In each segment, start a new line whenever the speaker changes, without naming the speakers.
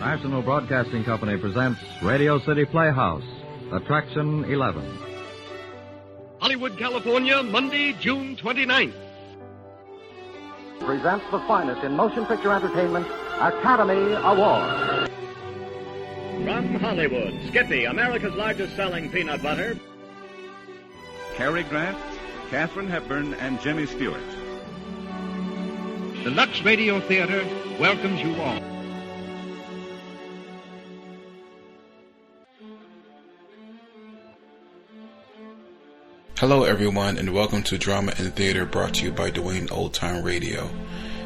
National Broadcasting Company presents Radio City Playhouse, Attraction 11.
Hollywood, California, Monday, June 29th.
Presents the finest in motion picture entertainment, Academy Award.
From Hollywood, Skippy, America's largest selling peanut butter.
Cary Grant, Katharine Hepburn, and Jimmy Stewart.
The Lux Radio Theater welcomes you all.
Hello everyone, and welcome to Drama and Theater, brought to you by Dwayne Old Time Radio.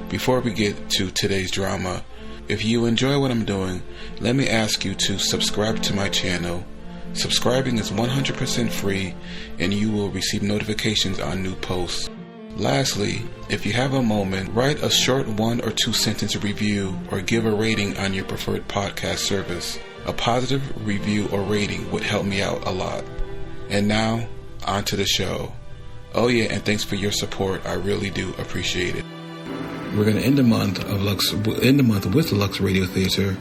Before we get to today's drama, if you enjoy what I'm doing, let me ask you to subscribe to my channel. Subscribing is 100% free, and you will receive notifications on new posts. Lastly, if you have a moment, write a short 1 or 2 sentence review or give a rating on your preferred podcast service. A positive review or rating would help me out a lot. And now, on to the show. Oh yeah, and thanks for your support. I really do appreciate it. We're going to end the month with the Lux Radio Theater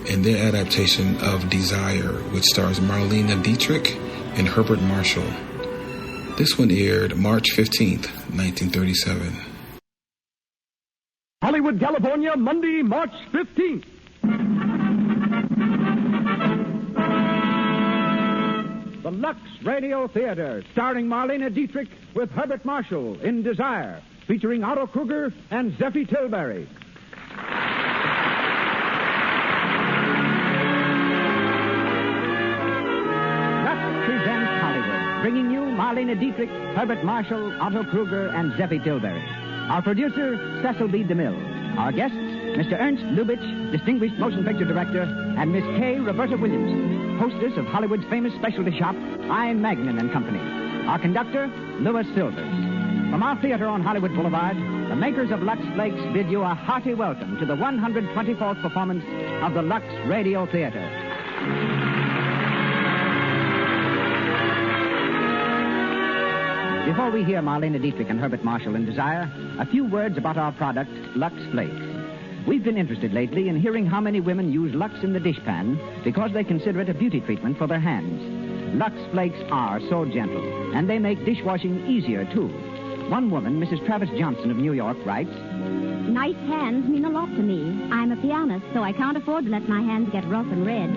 and their adaptation of Desire, which stars Marlene Dietrich and Herbert Marshall. This one aired March 15th, 1937.
Hollywood, California, Monday, March 15th. The Lux Radio Theater, starring Marlene Dietrich with Herbert Marshall in Desire, featuring Otto Kruger and Zeffie Tilbury. Lux presents Hollywood, bringing you Marlene Dietrich, Herbert Marshall, Otto Kruger, and Zeffie Tilbury. Our producer, Cecil B. DeMille. Our guests, Mr. Ernst Lubitsch, distinguished motion picture director, and Miss Kay Roberta Williamson, hostess of Hollywood's famous specialty shop, I. Magnin and Company. Our conductor, Louis Silvers. From our theater on Hollywood Boulevard, the makers of Lux Flakes bid you a hearty welcome to the 124th performance of the Lux Radio Theater. Before we hear Marlene Dietrich and Herbert Marshall in Desire, a few words about our product, Lux Flakes. We've been interested lately in hearing how many women use Lux in the dishpan because they consider it a beauty treatment for their hands. Lux Flakes are so gentle, and they make dishwashing easier, too. One woman, Mrs. Travis Johnson of New York, writes,
"Nice hands mean a lot to me. I'm a pianist, so I can't afford to let my hands get rough and red.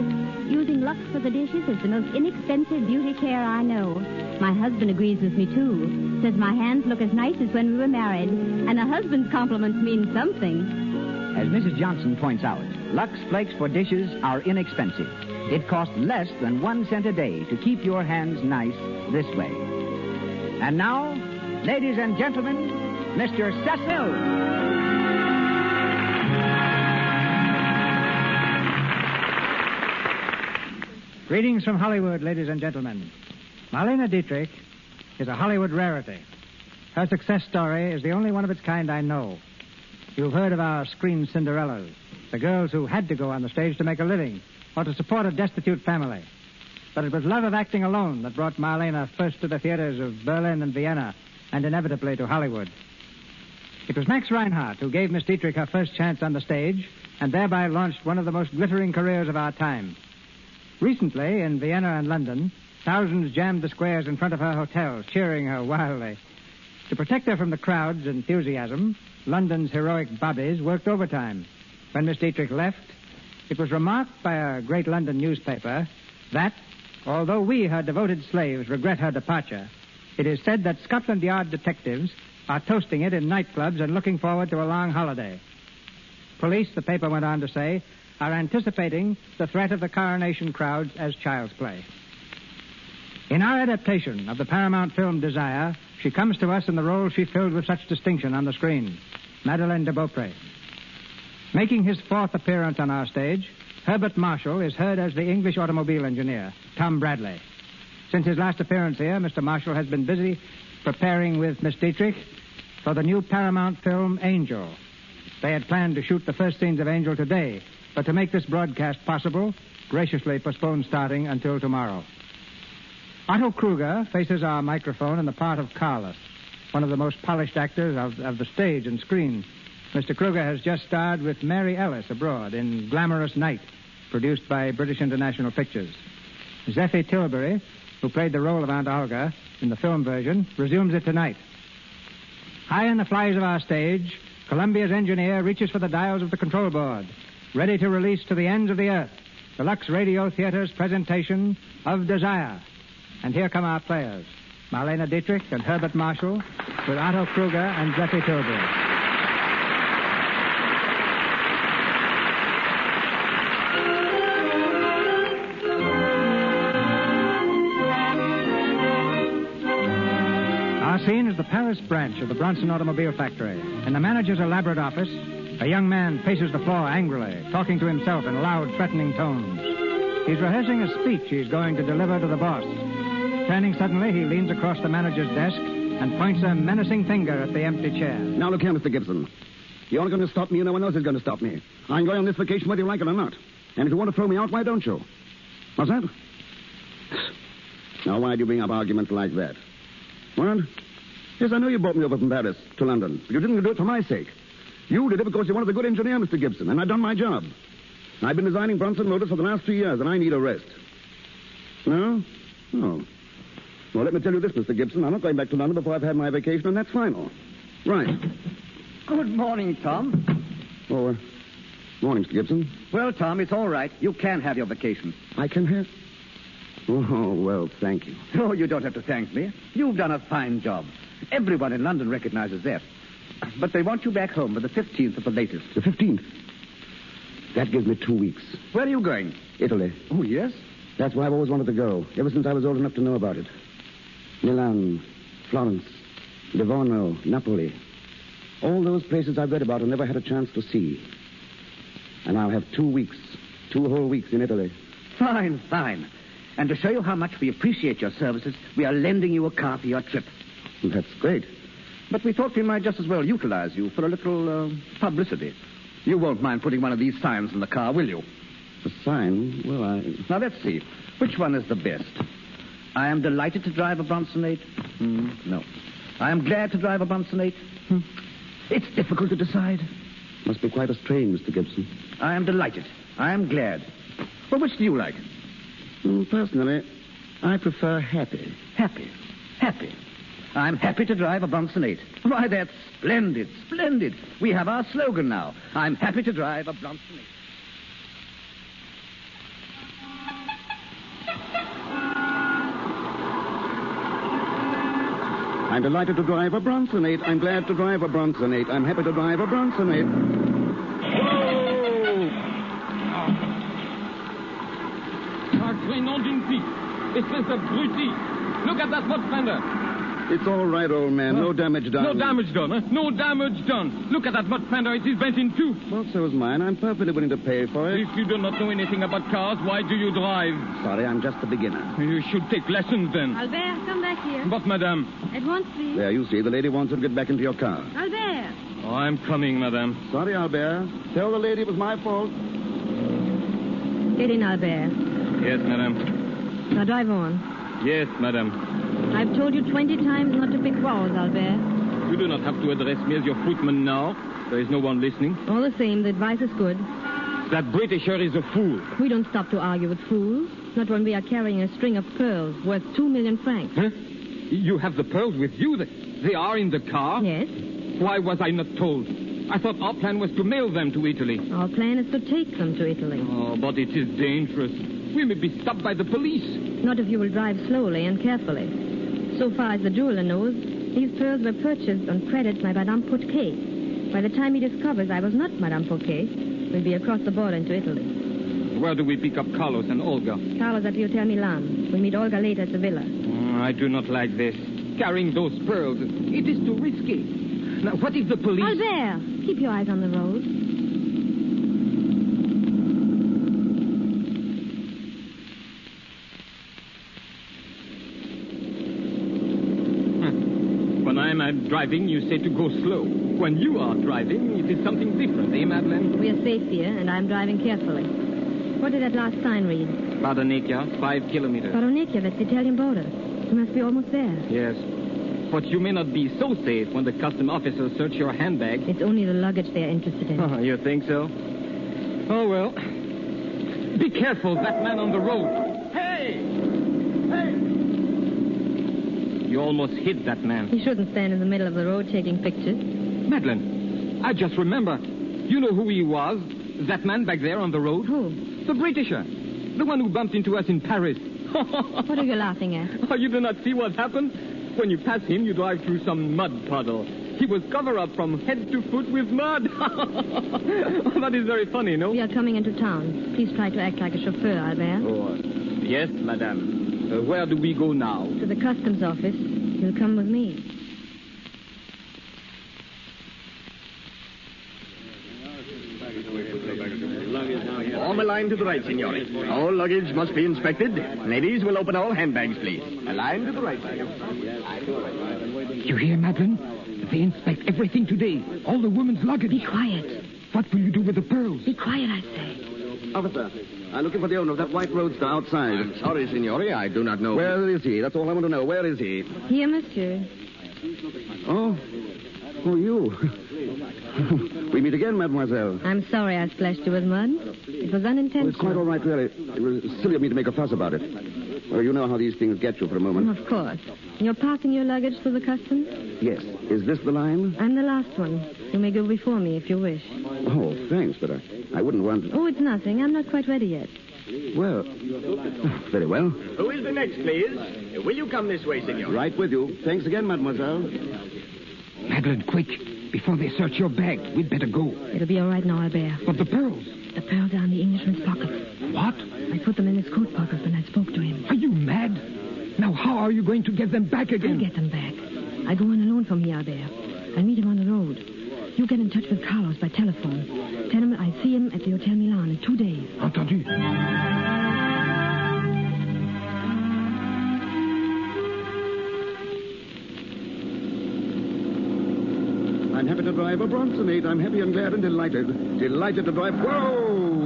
Using Lux for the dishes is the most inexpensive beauty care I know. My husband agrees with me, too. Says my hands look as nice as when we were married. And a husband's compliments mean something."
As Mrs. Johnson points out, Lux Flakes for dishes are inexpensive. It costs less than 1 cent a day to keep your hands nice this way. And now, ladies and gentlemen, Mr. Cecil.
Greetings from Hollywood, ladies and gentlemen. Marlene Dietrich is a Hollywood rarity. Her success story is the only one of its kind I know. You've heard of our screen Cinderellas, the girls who had to go on the stage to make a living or to support a destitute family. But it was love of acting alone that brought Marlene first to the theaters of Berlin and Vienna and inevitably to Hollywood. It was Max Reinhardt who gave Miss Dietrich her first chance on the stage and thereby launched one of the most glittering careers of our time. Recently, in Vienna and London, thousands jammed the squares in front of her hotels, cheering her wildly. To protect her from the crowd's enthusiasm, London's heroic bobbies worked overtime. When Miss Dietrich left, it was remarked by a great London newspaper that, although we, her devoted slaves, regret her departure, it is said that Scotland Yard detectives are toasting it in nightclubs and looking forward to a long holiday. Police, the paper went on to say, are anticipating the threat of the coronation crowds as child's play. In our adaptation of the Paramount film Desire, she comes to us in the role she filled with such distinction on the screen, Madeleine de Beaupré. Making his 4th appearance on our stage, Herbert Marshall is heard as the English automobile engineer, Tom Bradley. Since his last appearance here, Mr. Marshall has been busy preparing with Miss Dietrich for the new Paramount film Angel. They had planned to shoot the first scenes of Angel today, but to make this broadcast possible, graciously postponed starting until tomorrow. Otto Kruger faces our microphone in the part of Carlos, one of the most polished actors of the stage and screen. Mr. Kruger has just starred with Mary Ellis abroad in Glamorous Night, produced by British International Pictures. Zeffie Tilbury, who played the role of Aunt Olga in the film version, resumes it tonight. High in the flies of our stage, Columbia's engineer reaches for the dials of the control board, ready to release to the ends of the earth the Lux Radio Theater's presentation of Desire. And here come our players, Marlene Dietrich and Herbert Marshall, with Otto Kruger and Zeffie Tilbury. Our scene is the Paris branch of the Bronson automobile factory. In the manager's elaborate office, a young man paces the floor angrily, talking to himself in loud, threatening tones. He's rehearsing a speech he's going to deliver to the boss. Turning suddenly, he leans across the manager's desk and points a menacing finger at the empty chair.
Now look here, Mr. Gibson. You're not going to stop me, and no one else is going to stop me. I'm going on this vacation whether you like it or not. And if you want to throw me out, why don't you? What's that? Now, why do you bring up arguments like that? What? Yes, I know you brought me over from Paris to London, but you didn't do it for my sake. You did it because you wanted a good engineer, Mr. Gibson, and I've done my job. I've been designing Bronson motors for the last 2 years, and I need a rest. No? Oh. Well, let me tell you this, Mr. Gibson. I'm not going back to London before I've had my vacation, and that's final. Right.
Good morning, Tom.
Oh, morning, Mr. Gibson.
Well, Tom, it's all right. You can have your vacation.
I can have? Oh, well, thank you.
Oh, you don't have to thank me. You've done a fine job. Everyone in London recognizes that. But they want you back home for the 15th at the latest.
The 15th? That gives me 2 weeks.
Where are you going?
Italy.
Oh, yes?
That's where I've always wanted to go, ever since I was old enough to know about it. Milan, Florence, Livorno, Napoli. All those places I've read about and never had a chance to see. And I'll have 2 weeks, 2 whole weeks in Italy.
Fine, fine. And to show you how much we appreciate your services, we are lending you a car for your trip.
That's great.
But we thought we might just as well utilize you for a little publicity. You won't mind putting one of these signs in the car, will you?
A sign? Well,
Now, let's see. Which one is the best? I am delighted to drive a Bronson 8. No. I am glad to drive a Bronson 8. It's difficult to decide.
Must be quite a strain, Mr. Gibson.
I am delighted. I am glad. Well, which do you like?
Personally, I prefer happy.
Happy. Happy. I'm happy to drive a Bronson 8. Why, that's splendid, splendid. We have our slogan now. I'm happy to drive a Bronson 8.
I'm delighted to drive a Bronson 8. I'm glad to drive a Bronson 8. I'm happy to drive a Bronson 8.
Whoa! Sacré nom d'une pique. Espèce d'abruti. Look at that foot fender.
It's all right, old man. No damage done.
No damage done, huh? No damage done. Look at that mud fender. It is bent in two.
Well, so is mine. I'm perfectly willing to pay for it.
If you do not know anything about cars, why do you drive?
Sorry, I'm just a beginner.
You should take lessons then.
Albert, come back here.
But, madame?
At once, please.
There, you see. The lady wants you to get back into your car.
Albert.
Oh, I'm coming, madame.
Sorry, Albert. Tell the lady it was my fault.
Get in, Albert.
Yes, madame.
Now drive on.
Yes, madame.
I've told you 20 times not to pick quarrels, Albert.
You do not have to address me as your footman now. There is no one listening.
All the same, the advice is good.
That Britisher is a fool.
We don't stop to argue with fools. Not when we are carrying a string of pearls worth 2 million francs.
Huh? You have the pearls with you? They are in the car?
Yes.
Why was I not told? I thought our plan was to mail them to Italy.
Our plan is to take them to Italy.
Oh, but it is dangerous. We may be stopped by the police.
Not if you will drive slowly and carefully. So far as the jeweler knows, these pearls were purchased on credit by Madame Pouquet. By the time he discovers I was not Madame Pouquet, we'll be across the border into Italy.
Where do we pick up Carlos and Olga?
Carlos at the Hotel Milan. We'll meet Olga later at the villa.
I do not like this. Carrying those pearls, it is too risky. Now, what if the police...
Albert, keep your eyes on the road.
When I'm driving, you say to go slow. When you are driving, it is something different, eh, Madeleine?
We are safe here, and I'm driving carefully. What did that last sign read?
Badonekia, 5 kilometers.
Badonekia, that's the Italian border. We must be almost there.
Yes. But you may not be so safe when the custom officers search your handbag.
It's only the luggage they're interested in.
You think so? Oh, well. Be careful, that man on the road. Hey! Hey! You almost hit that man.
He shouldn't stand in the middle of the road taking pictures.
Madeline, I just remember. You know who he was? That man back there on the road?
Who?
The Britisher. The one who bumped into us in Paris.
What are you laughing at?
Oh, you do not see what happened? When you pass him, you drive through some mud puddle. He was covered up from head to foot with mud. Oh, that is very funny, no?
We are coming into town. Please try to act like a chauffeur, Albert.
Oh, yes, madame. Where do we go now?
To the customs office. You'll come with me.
Form a line to the right, signore. All luggage must be inspected. Ladies will open all handbags, please. A line to the right, signore.
You hear, Madeline? They inspect everything today. All the women's luggage.
Be quiet.
What will you do with the pearls?
Be quiet, I say.
Officer, I'm looking for the owner of that white roadster outside.
I'm sorry, signore. I do not know.
Where is he? That's all I want to know. Where is he?
Here, monsieur.
Oh, you. We meet again, mademoiselle.
I'm sorry I splashed you with mud. It was unintentional.
Well, it's quite all right, really. It was silly of me to make a fuss about it. Well, you know how these things get you for a moment.
Of course. You're passing your luggage through the customs?
Yes. Is this the line?
I'm the last one. You may go before me if you wish.
Oh, thanks, but I wouldn't want to...
Oh, it's nothing. I'm not quite ready yet.
Well, very well.
Who is the next, please? Will you come this way, signore?
Right with you. Thanks again, mademoiselle.
Madeline, quick. Before they search your bag, we'd better go.
It'll be all right now, Albert.
But the pearls?
The pearls are in the Englishman's pocket.
What?
I put them in his coat pocket when I spoke to him.
Are you mad? Now, how are you going to get them back again?
I'll get them back. I go on alone from here, Albert. I'll meet him on the road. You get in touch with Carlos by telephone. Tell him I see him at the Hotel Milan in 2 days.
Entendu.
I'm happy to drive a Bronson 8. I'm happy and glad and delighted. Delighted to drive... Whoa!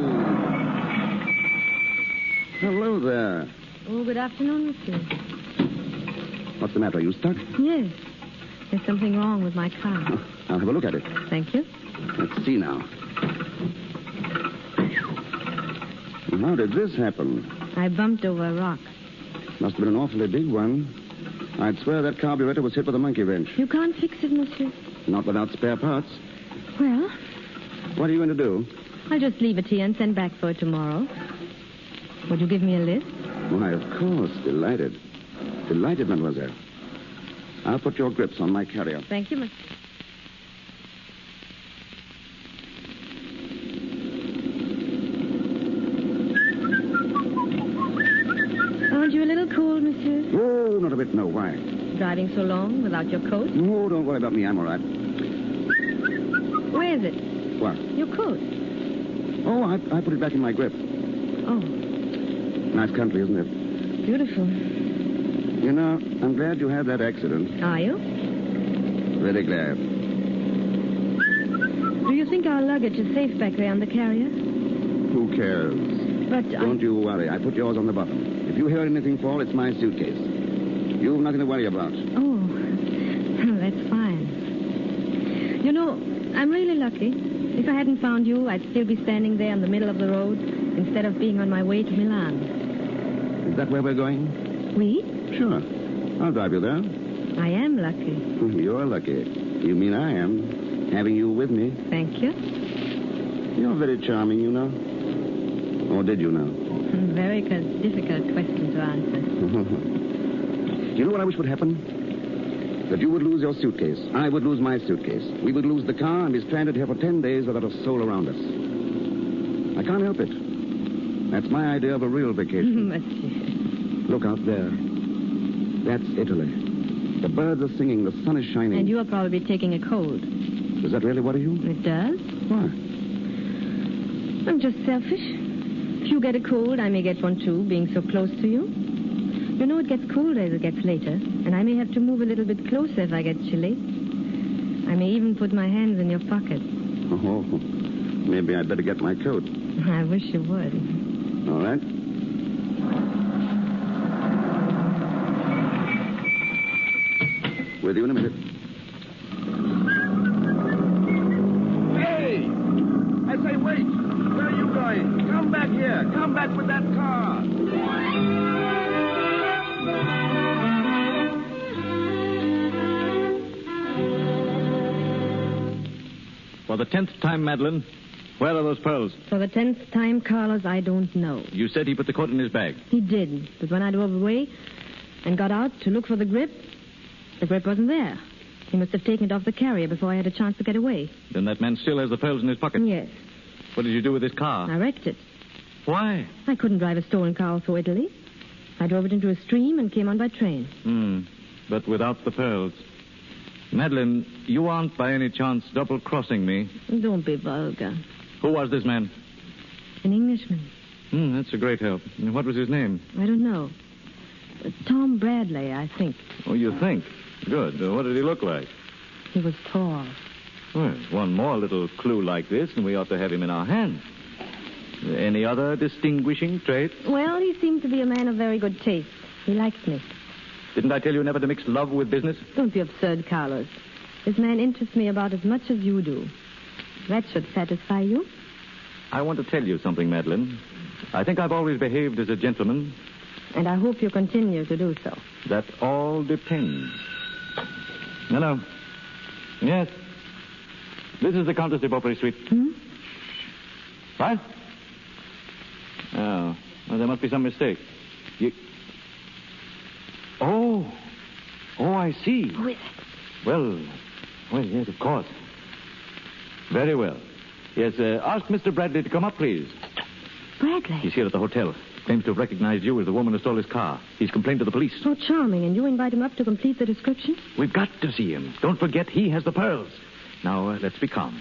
Hello there.
Oh, good afternoon, monsieur.
What's the matter? Are you stuck?
Yes. There's something wrong with my car.
I'll have a look at it.
Thank you.
Let's see now. How did this happen?
I bumped over a rock.
Must have been an awfully big one. I'd swear that carburetor was hit with a monkey wrench.
You can't fix it, monsieur.
Not without spare parts.
Well,
What are you going to do?
I'll just leave it here and send back for it tomorrow. Would you give me a lift?
Why, of course. Delighted. Delighted, mademoiselle. I'll put your grips on my carrier.
Thank you, monsieur. Aren't you a little cold, monsieur?
Oh, not a bit, no. Why?
Driving so long without your coat?
No, don't worry about me. I'm all right.
Where is it?
What?
Your coat.
Oh, I put it back in my grip.
Oh,
Nice country, isn't it?
beautiful.
You know, I'm glad you had that accident.
Are you?
Very glad.
Do you think our luggage is safe back there on the carrier?
Who cares?
But
Don't you worry. I put yours on the bottom. If you hear anything fall, it's my suitcase. You've nothing to worry about.
Oh, that's fine. You know, I'm really lucky. If I hadn't found you, I'd still be standing there in the middle of the road instead of being on my way to Milan.
Is that where we're going?
We?
Sure. I'll drive you there.
I am lucky.
You're lucky. You mean I am, having you with me.
Thank you.
You're very charming, you know. Or did you know?
Very difficult question to answer.
You know what I wish would happen? That you would lose your suitcase. I would lose my suitcase. We would lose the car and be stranded here for 10 days without a soul around us. I can't help it. That's my idea of a real vacation.
Monsieur.
Look out there. That's Italy. The birds are singing. The sun is shining.
And you are probably taking a cold.
Does that really worry you?
It does?
Why?
I'm just selfish. If you get a cold, I may get one too, being so close to you. You know, it gets colder as it gets later, and I may have to move a little bit closer if I get chilly. I may even put my hands in your pocket.
Oh, maybe I'd better get my coat.
I wish you would.
All right. With you in a minute. Hey! I say, wait! Where are you going? Come back here. Come back with that car.
For the 10th time, Madeline, where are those pearls?
For the 10th time, Carlos, I don't know.
You said he put the coat in his bag.
He did, but when I drove away and got out to look for the grip wasn't there. He must have taken it off the carrier before I had a chance to get away.
Then that man still has the pearls in his pocket?
Yes.
What did you do with his car?
I wrecked it.
Why?
I couldn't drive a stolen car for Italy. I drove it into a stream and came on by train.
But without the pearls. Madeline, you aren't by any chance double-crossing me.
Don't be vulgar.
Who was this man?
An Englishman.
That's a great help. What was his name?
I don't know. Tom Bradley, I think.
Oh, you think? Good. What did he look like?
He was tall.
Well, one more little clue like this, and we ought to have him in our hands. Any other distinguishing traits?
Well, he seemed to be a man of very good taste. He liked me.
Didn't I tell you never to mix love with business?
Don't be absurd, Carlos. This man interests me about as much as you do. That should satisfy you.
I want to tell you something, Madeline. I think I've always behaved as a gentleman.
And I hope you continue to do so.
That all depends. Hello. Yes. This is the Countess de Beaupre Suite. What? Oh. Well, there must be some mistake. Oh, I see.
Who is it?
Well, yes, of course. Very well. Yes, ask Mr. Bradley to come up, please.
Bradley?
He's here at the hotel. Claims to have recognized you as the woman who stole his car. He's complained to the police.
So charming, and you invite him up to complete the description?
We've got to see him. Don't forget, he has the pearls. Now, let's be calm.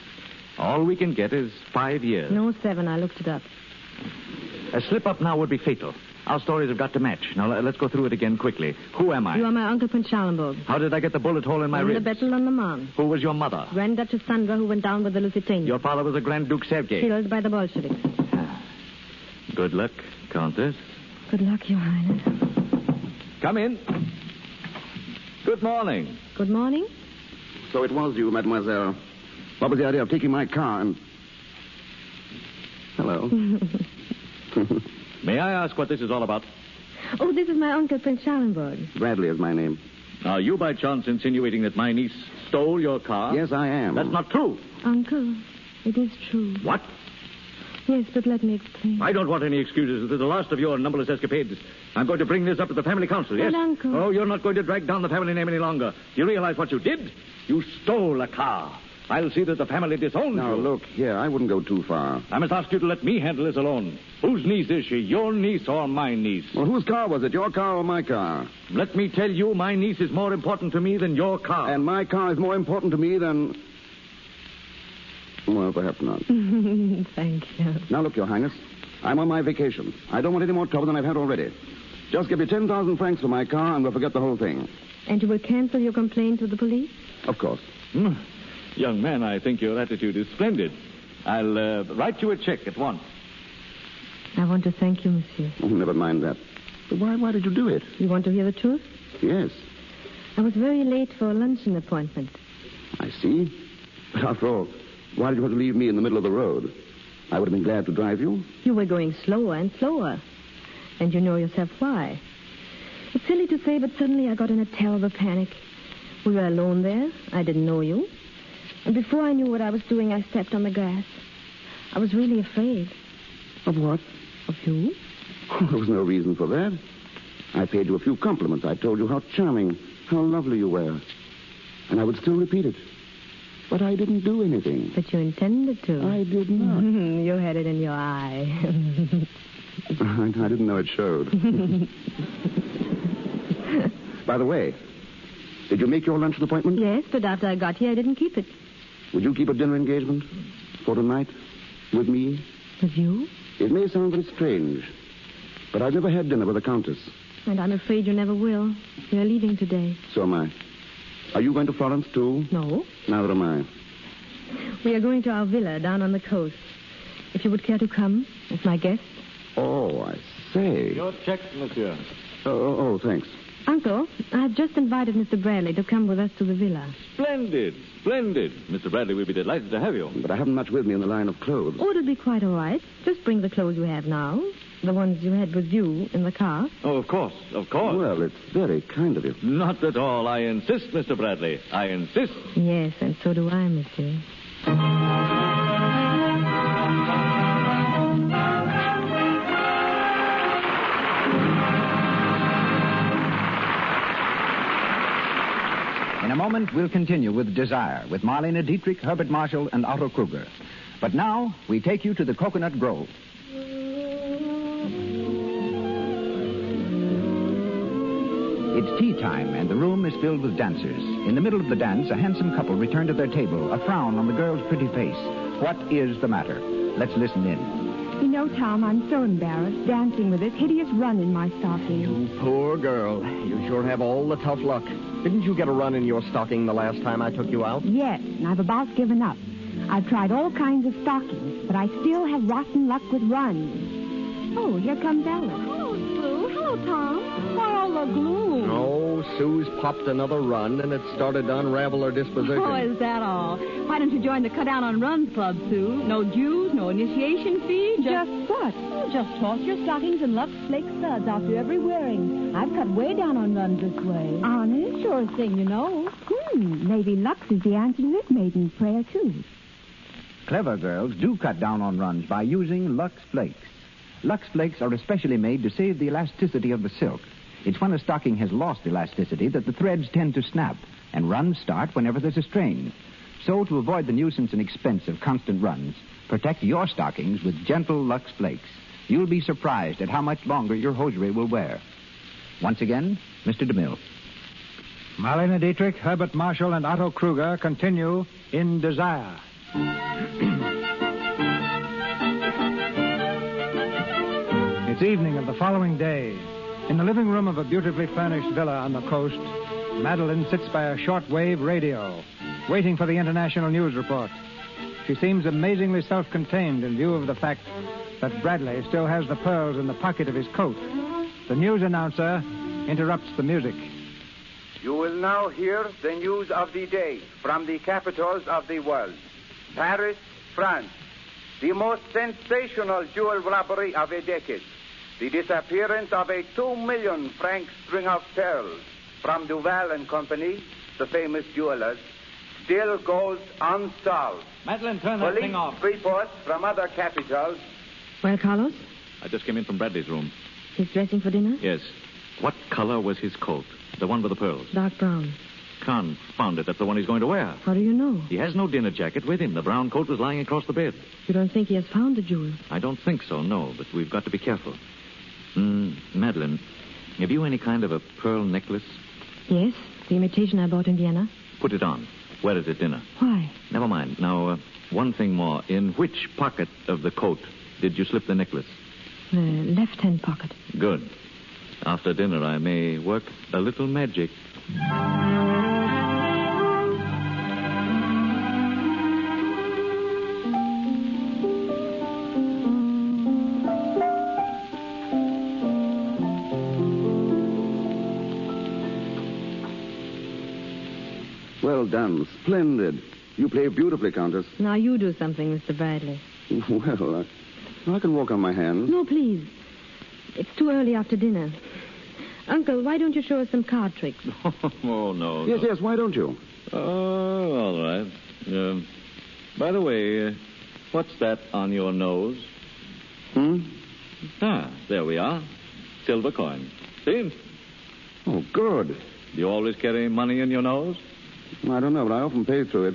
All we can get is 5 years.
No, 7. I looked it up.
A slip-up now would be fatal. Our stories have got to match. Now, let's go through it again quickly. Who am I?
You are my Uncle Prince Schalenburg.
How did I get the bullet hole in my ribs?
In the battle on the Marne.
Who was your mother?
Grand Duchess Sandra, who went down with the Lusitania.
Your father was the Grand Duke Sergei.
Killed by the Bolsheviks.
Good luck, Countess.
Good luck, Your Highness.
Come in. Good morning.
Good morning.
So it was you, mademoiselle. What was the idea of taking my car and... Hello.
May I ask what this is all about?
Oh, this is my Uncle Prince Schalenburg.
Bradley is my name.
Are you by chance insinuating that my niece stole your car?
Yes, I am.
That's not true.
Uncle, it is true.
What?
Yes, but let me explain.
I don't want any excuses. This is the last of your numberless escapades. I'm going to bring this up to the family council, yes?
But, Uncle...
Oh, you're not going to drag down the family name any longer. You realize what you did? You stole a car. I'll see that the family disowns you.
Now, look, here, I wouldn't go too far.
I must ask you to let me handle this alone. Whose niece is she? Your niece or my niece?
Well, whose car was it? Your car or my car?
Let me tell you, my niece is more important to me than your car.
And my car is more important to me than... Well, perhaps not.
Thank you.
Now, look, Your Highness, I'm on my vacation. I don't want any more trouble than I've had already. Just give me 10,000 francs for my car, and we'll forget the whole thing.
And you will cancel your complaint with the police?
Of course.
Young man, I think your attitude is splendid. I'll write you a check at once.
I want to thank you, monsieur.
Oh, never mind that. But why did you do it?
You want to hear the truth?
Yes.
I was very late for a luncheon appointment.
I see. But after all, why did you have to leave me in the middle of the road? I would have been glad to drive you.
You were going slower and slower. And you know yourself why. It's silly to say, but suddenly I got in a terrible panic. We were alone there. I didn't know you. And before I knew what I was doing, I stepped on the grass. I was really afraid.
Of what?
Of you.
There was no reason for that. I paid you a few compliments. I told you how charming, how lovely you were. And I would still repeat it. But I didn't do anything.
But you intended to.
I did not.
You had it in your eye.
I didn't know it showed. By the way, did you make your luncheon appointment?
Yes, but after I got here, I didn't keep it.
Would you keep a dinner engagement for tonight with me?
With you?
It may sound very strange, but I've never had dinner with a countess.
And I'm afraid you never will. You're leaving today.
So am I. Are you going to Florence, too?
No.
Neither am I.
We are going to our villa down on the coast. If you would care to come as my guest.
Oh, I say.
Your check, monsieur.
Oh, thanks.
Uncle, I've just invited Mr. Bradley to come with us to the villa.
Splendid. Mr. Bradley, we'll be delighted to have you.
But I haven't much with me in the line of clothes.
Oh, it'll be quite all right. Just bring the clothes you have now. The ones you had with you in the car.
Oh, of course.
Well, it's very kind of you.
Not at all. I insist, Mr. Bradley. I insist.
Yes, and so do I, monsieur.
In a moment, we'll continue with Desire, with Marlene Dietrich, Herbert Marshall, and Otto Kruger. But now, we take you to the Coconut Grove. It's tea time, and the room is filled with dancers. In the middle of the dance, a handsome couple return to their table, a frown on the girl's pretty face. What is the matter? Let's listen in.
You know, Tom, I'm so embarrassed dancing with this hideous run in my stocking.
You poor girl. You sure have all the tough luck. Didn't you get a run in your stocking the last time I took you out?
Yes, and I've about given up. I've tried all kinds of stockings, but I still have rotten luck with runs. Oh, here comes Alice.
Hello, Sue. Hello, Tom. Why all the gloom?
Oh, Sue's popped another run, and it started to unravel her disposition.
Oh, is that all? Why don't you join the Cut Down on Runs Club, Sue? No dues, no initiation fee,
Just what?
Just toss your stockings in Lux Flake studs after every wearing. I've cut way down on runs this way.
Honest?
Sure thing, you know.
Maybe Lux is the answer to this maiden's prayer, too.
Clever girls do cut down on runs by using Lux Flakes. Lux Flakes are especially made to save the elasticity of the silk. It's when a stocking has lost elasticity that the threads tend to snap, and runs start whenever there's a strain. So, to avoid the nuisance and expense of constant runs, protect your stockings with gentle Lux Flakes. You'll be surprised at how much longer your hosiery will wear. Once again, Mr. DeMille.
Marlene Dietrich, Herbert Marshall, and Otto Kruger continue in Desire. It's evening of the following day. In the living room of a beautifully furnished villa on the coast, Madeline sits by a shortwave radio, waiting for the international news report. She seems amazingly self-contained in view of the fact that Bradley still has the pearls in the pocket of his coat. The news announcer interrupts the music.
You will now hear the news of the day from the capitals of the world. Paris, France. The most sensational jewel robbery of a decade. The disappearance of a 2 million franc string of pearls from Duval and Company, the famous jewelers, still goes unsolved.
Madeline, turn that thing off.
Police reports from other capitals.
Well, Carlos?
I just came in from Bradley's room.
He's dressing for dinner?
Yes. What color was his coat? The one with the pearls?
Dark brown.
Confound it, that's the one he's going to wear.
How do you know?
He has no dinner jacket with him. The brown coat was lying across the bed.
You don't think he has found the jewel?
I don't think so, no, but we've got to be careful. Madeline, have you any kind of a pearl necklace?
Yes, the imitation I bought in Vienna.
Put it on. Wear it at dinner.
Why?
Never mind. Now, one thing more. In which pocket of the coat did you slip the necklace?
The left-hand pocket.
Good. After dinner, I may work a little magic.
Well done. Splendid. You play beautifully, Countess.
Now you do something, Mr. Bradley.
Well, I can walk on my hands.
No, please. It's too early after dinner. Uncle, why don't you show us some card tricks?
Oh, no.
Yes, why don't you?
Oh, all right. By the way, what's that on your nose? There we are. Silver coin. See?
Oh, good.
Do you always carry money in your nose?
I don't know, but I often pay through it.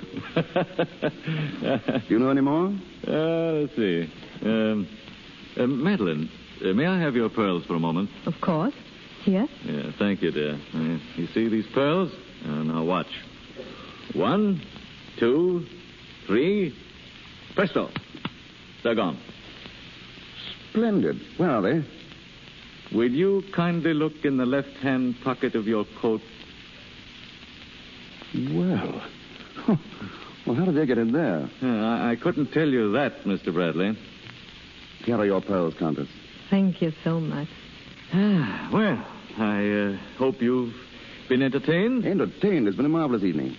Do you know any more?
Let's see. Madeline, may I have your pearls for a moment?
Of course. Here?
Yeah, thank you, dear. You see these pearls? Now watch. 1, 2, 3. Presto. They're gone.
Splendid. Where are they?
Will you kindly look in the left-hand pocket of your coat?
Well, how did they get in there?
I couldn't tell you that, Mr. Bradley.
Here are your pearls, Countess.
Thank you so much.
Well, I hope you've been entertained.
Entertained? It's been a marvelous evening.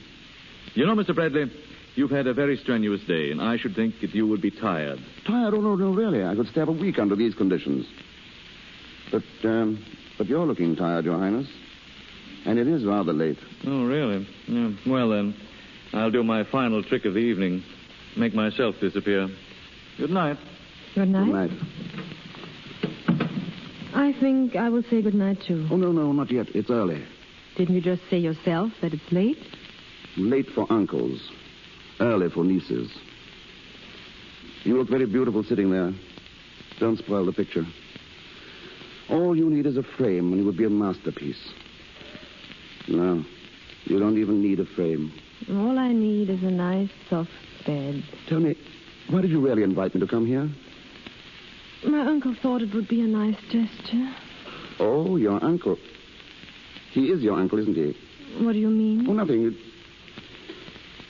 You know, Mr. Bradley, you've had a very strenuous day, and I should think that you would be tired.
Tired? Oh, no, really. I could stay up a week under these conditions. But you're looking tired, Your Highness. And it is rather late.
Oh, really? Yeah. Well, then, I'll do my final trick of the evening. Make myself disappear. Good night.
Good night?
Good night.
I think I will say good night, too.
Oh, no, not yet. It's early.
Didn't you just say yourself that it's late?
Late for uncles. Early for nieces. You look very beautiful sitting there. Don't spoil the picture. All you need is a frame, and it would be a masterpiece. No, you don't even need a frame.
All I need is a nice, soft bed.
Tell me, why did you really invite me to come here?
My uncle thought it would be a nice gesture.
Oh, your uncle. He is your uncle, isn't he?
What do you mean?
Oh, nothing.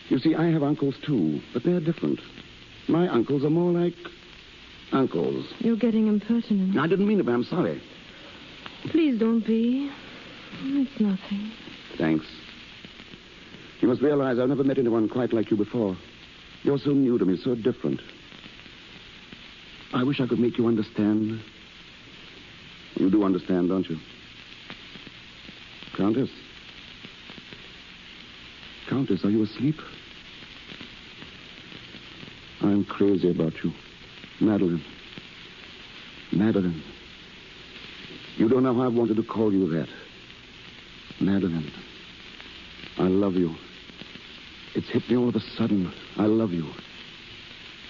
You see, I have uncles, too, but they're different. My uncles are more like uncles.
You're getting impertinent.
I didn't mean it, but I'm sorry.
Please don't be. It's nothing.
Thanks. You must realize I've never met anyone quite like you before. You're so new to me, so different. I wish I could make you understand. You do understand, don't you? Countess? Countess, are you asleep? I'm crazy about you. Madeline. Madeline. You don't know how I've wanted to call you that. Madeline. I love you. It's hit me all of a sudden. I love you.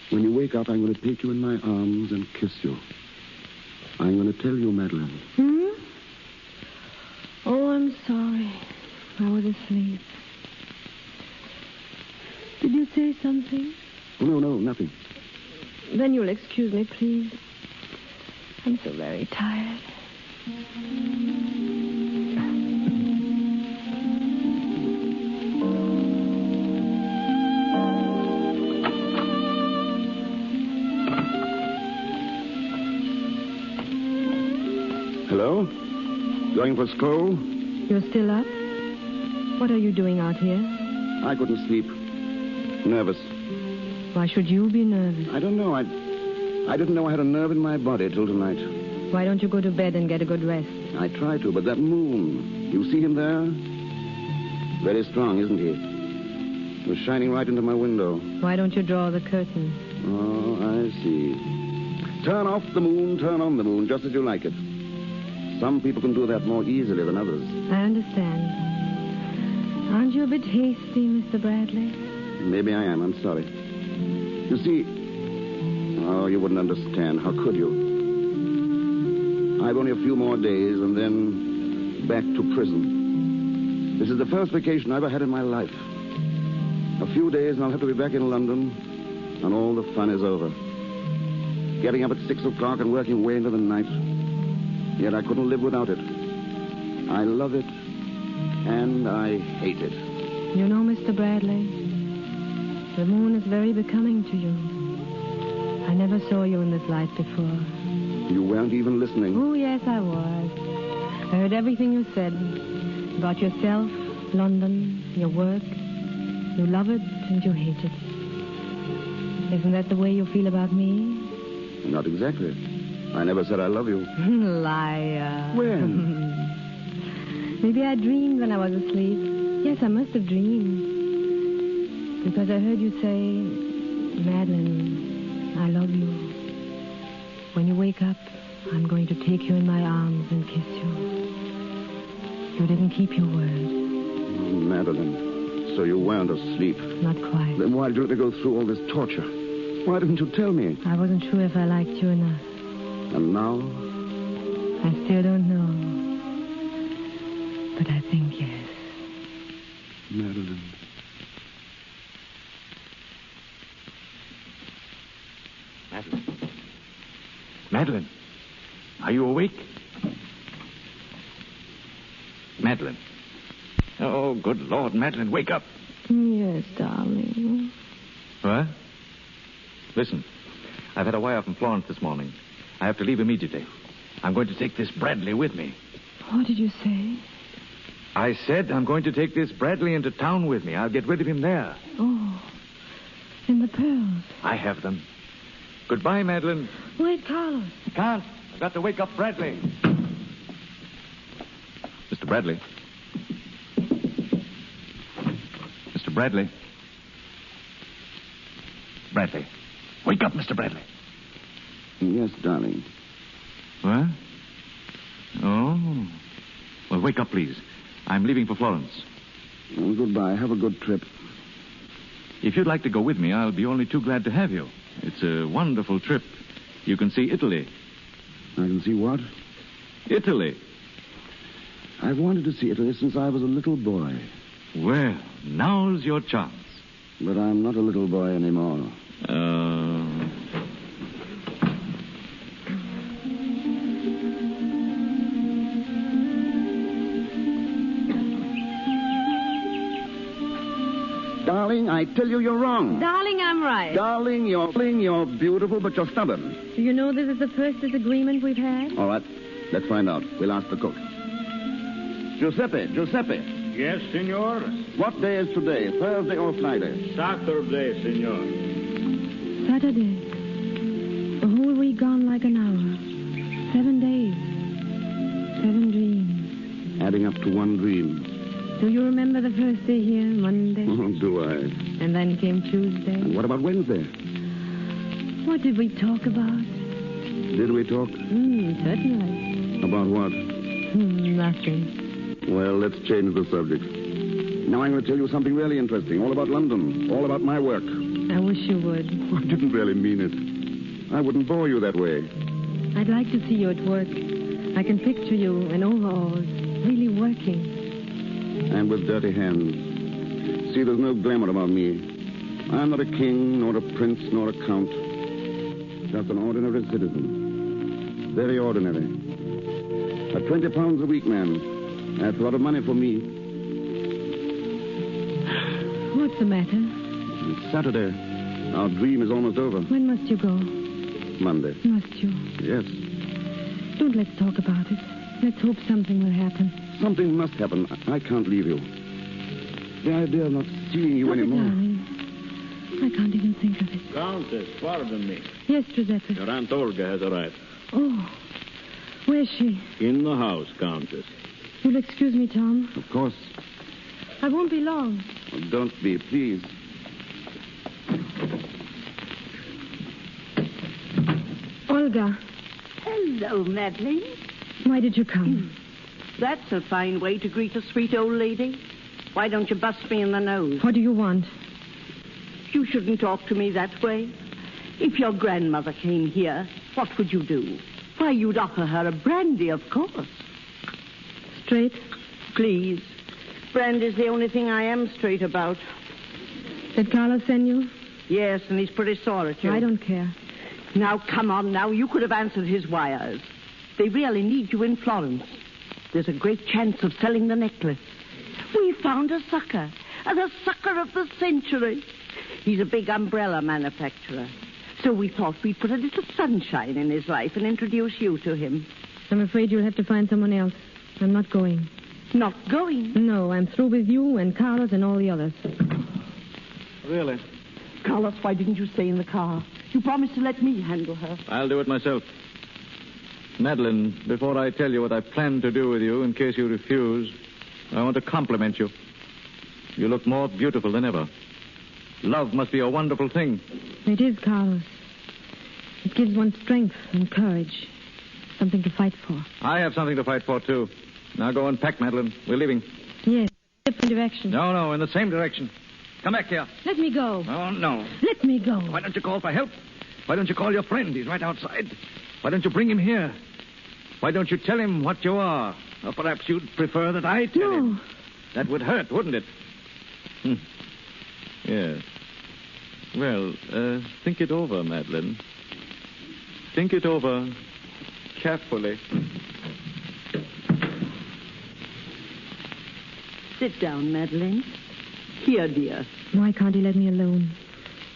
When you wake up, I'm going to take you in my arms and kiss you. I'm going to tell you, Madeline.
Oh, I'm sorry. I was asleep. Did you say something?
Oh, no, nothing.
Then you'll excuse me, please. I'm so very tired.
Hello? Going for a stroll?
You're still up? What are you doing out here?
I couldn't sleep. Nervous.
Why should you be nervous?
I don't know. I didn't know I had a nerve in my body till tonight.
Why don't you go to bed and get a good rest?
I try to, but that moon, you see him there? Very strong, isn't he? He was shining right into my window.
Why don't you draw the curtain?
Oh, I see. Turn off the moon, turn on the moon, just as you like it. Some people can do that more easily than others.
I understand. Aren't you a bit hasty, Mr. Bradley?
Maybe I am. I'm sorry. You see... Oh, you wouldn't understand. How could you? I've only a few more days and then back to prison. This is the first vacation I ever had in my life. A few days and I'll have to be back in London, and all the fun is over. Getting up at 6 o'clock and working way into the night. Yet I couldn't live without it. I love it, and I hate it.
You know, Mr. Bradley, the moon is very becoming to you. I never saw you in this light before.
You weren't even listening.
Oh, yes, I was. I heard everything you said about yourself, London, your work. You love it and you hate it. Isn't that the way you feel about me?
Not exactly. I never said I love you.
Liar.
When?
Maybe I dreamed when I was asleep. Yes, I must have dreamed. Because I heard you say, Madeline, I love you. When you wake up, I'm going to take you in my arms and kiss you. You didn't keep your word.
Madeline, so you weren't asleep.
Not quite.
Then why did you let me go through all this torture? Why didn't you tell me?
I wasn't sure if I liked you enough.
And now?
I still don't know. But I think yes.
Madeline.
Madeline, are you awake? Madeline. Oh, good Lord, Madeline, wake up.
Yes, darling.
What? Listen, I've had a wire from Florence this morning. I have to leave immediately. I'm going to take this Bradley with me.
What did you say?
I said I'm going to take this Bradley into town with me. I'll get rid of him there.
Oh. And the pearls.
I have them. Goodbye, Madeline.
Wait, Carlos.
I can't. I've got to wake up Bradley. Mr. Bradley. Mr. Bradley. Bradley. Wake up, Mr. Bradley.
Yes, darling.
What? Oh. Well, wake up, please. I'm leaving for Florence.
Well, goodbye. Have a good trip.
If you'd like to go with me, I'll be only too glad to have you. It's a wonderful trip. You can see Italy.
I can see what?
Italy.
I've wanted to see Italy since I was a little boy.
Well, now's your chance.
But I'm not a little boy anymore. Darling, I tell you you're wrong.
Darling, I'm right.
Darling, you're beautiful, but you're stubborn.
Do you know this is the first disagreement we've had?
All right, let's find out. We'll ask the cook. Giuseppe.
Yes, senor?
What day is today, Thursday or Friday?
Saturday, senor.
Saturday. A whole week gone like an hour. 7 days. 7 dreams.
Adding up to one dream.
Do you remember the first day here, Monday?
Oh, do I?
And then came Tuesday.
And what about Wednesday?
What did we talk about?
Did we talk?
Certainly.
About what?
Nothing.
Well, let's change the subject. Now I'm going to tell you something really interesting. All about London. All about my work.
I wish you would.
I didn't really mean it. I wouldn't bore you that way.
I'd like to see you at work. I can picture you in overalls, really working.
And with dirty hands. See, there's no glamour about me. I'm not a king, nor a prince, nor a count. Just an ordinary citizen. Very ordinary. A 20 pounds a week man. That's a lot of money for me.
What's the matter?
It's Saturday. Our dream is almost over.
When must you go?
Monday.
Must you?
Yes.
Don't let's talk about it. Let's hope something will happen.
Something must happen. I can't leave you. The idea of not seeing you anymore.
Darling, I can't even think of it.
Countess, pardon me.
Yes, Giuseppe.
Your Aunt Olga has arrived.
Oh, where's she?
In the house, Countess.
You'll excuse me, Tom.
Of course.
I won't be long.
Oh, don't be, please.
Olga.
Hello, Madeline.
Why did you come?
That's a fine way to greet a sweet old lady. Why don't you bust me in the nose?
What do you want?
You shouldn't talk to me that way. If your grandmother came here, what would you do? Why, you'd offer her a brandy, of course.
Straight?
Please. Brandy's the only thing I am straight about.
Did Carlos send you?
Yes, and he's pretty sore at you.
I don't care.
Now, come on now. You could have answered his wires. They really need you in Florence. There's a great chance of selling the necklace. We found a sucker, and a sucker of the century. He's a big umbrella manufacturer. So we thought we'd put a little sunshine in his life and introduce you to him.
I'm afraid you'll have to find someone else. I'm not going.
Not going?
No, I'm through with you and Carlos and all the others.
Really?
Carlos, why didn't you stay in the car? You promised to let me handle her.
I'll do it myself. Madeline, before I tell you what I plan to do with you, in case you refuse, I want to compliment you. You look more beautiful than ever. Love must be a wonderful thing.
It is, Carlos. It gives one strength and courage. Something to fight for.
I have something to fight for, too. Now go and pack, Madeline. We're leaving.
Yes, different direction.
No, in the same direction. Come back here.
Let me go.
Oh, no.
Let me go.
Why don't you call for help? Why don't you call your friend? He's right outside. Why don't you bring him here? Why don't you tell him what you are? Or perhaps you'd prefer that I tell him. That would hurt, wouldn't it? Yes. Well, think it over, Madeline. Think it over carefully.
Sit down, Madeline. Here, dear.
Why can't he let me alone?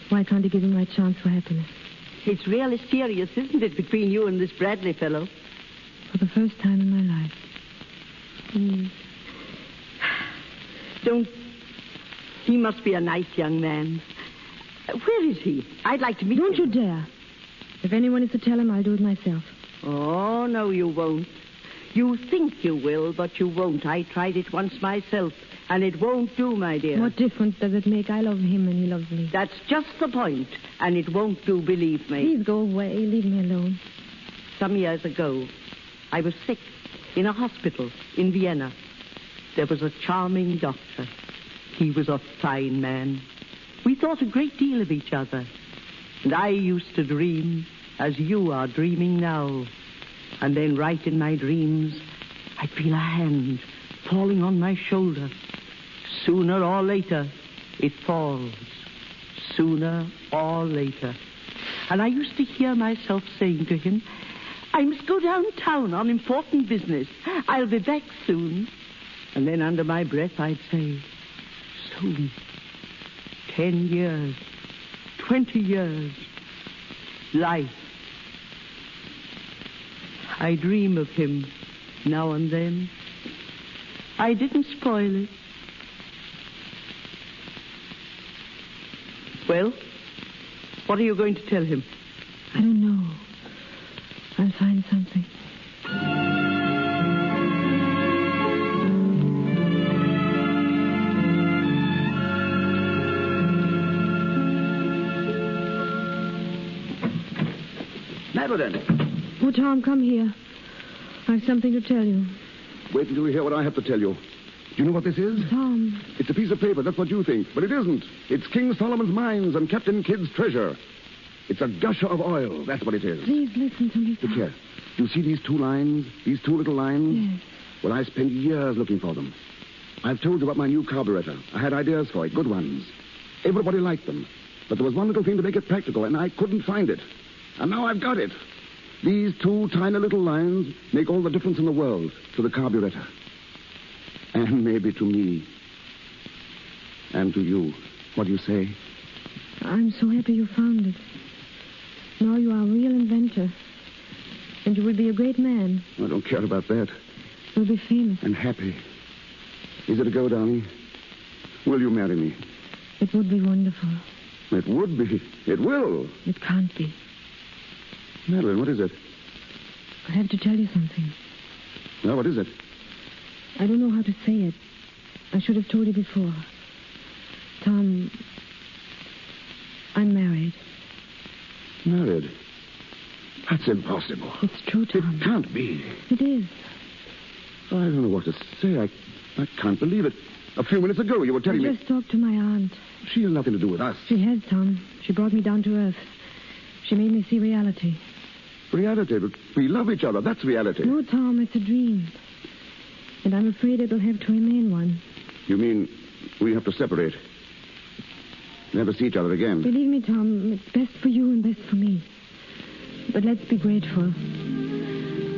Why can't he give me my chance for happiness?
It's really serious, isn't it, between you and this Bradley fellow?
For the first time in my life.
Don't... He must be a nice young man. Where is he? I'd like to meet him.
Don't you dare. If anyone is to tell him, I'll do it myself.
Oh, no, you won't. You think you will, but you won't. I tried it once myself, and it won't do, my dear.
What difference does it make? I love him and he loves me.
That's just the point, and it won't do, believe me.
Please go away. Leave me alone.
Some years ago, I was sick in a hospital in Vienna. There was a charming doctor. He was a fine man. We thought a great deal of each other. And I used to dream as you are dreaming now. And then right in my dreams, I'd feel a hand falling on my shoulder. Sooner or later, it falls. Sooner or later. And I used to hear myself saying to him, I must go downtown on important business. I'll be back soon. And then under my breath, I'd say, soon. 10 years. 20 years. Life. I dream of him now and then. I didn't spoil it. Well, what are you going to tell him?
I don't know. I'll find something.
Madeline.
Oh, Tom, come here. I've something to tell you.
Wait until you hear what I have to tell you. Do you know what this is?
Tom.
It's a piece of paper, that's what you think. But it isn't. It's King Solomon's mines and Captain Kidd's treasure. It's a gusher of oil, that's what it is.
Please listen to me, Tom.
Look here. Do you see these two lines? These two little lines?
Yes.
Well, I spent years looking for them. I've told you about my new carburetor. I had ideas for it, good ones. Everybody liked them. But there was one little thing to make it practical, and I couldn't find it. And now I've got it. These two tiny little lines make all the difference in the world to the carburetor. And maybe to me. And to you. What do you say?
I'm so happy you found it. Now you are a real inventor. And you will be a great man.
I don't care about that.
You'll be famous.
And happy. Is it a go, darling? Will you marry me?
It would be wonderful.
It would be. It will.
It can't be.
Madeline, what is it?
I have to tell you something.
Well, what is it?
I don't know how to say it. I should have told you before. Tom, I'm married.
Married? That's impossible.
It's true, Tom.
It can't be.
It is.
I don't know what to say. I can't believe it. A few minutes ago, you were telling me...
I just talked to my aunt.
She has nothing to do with us.
She has, Tom. She brought me down to earth. She made me see reality.
Reality? But we love each other. That's reality.
No, Tom, it's a dream. And I'm afraid it'll have to remain one.
You mean we have to separate? Never see each other again?
Believe me, Tom, it's best for you and best for me. But let's be grateful.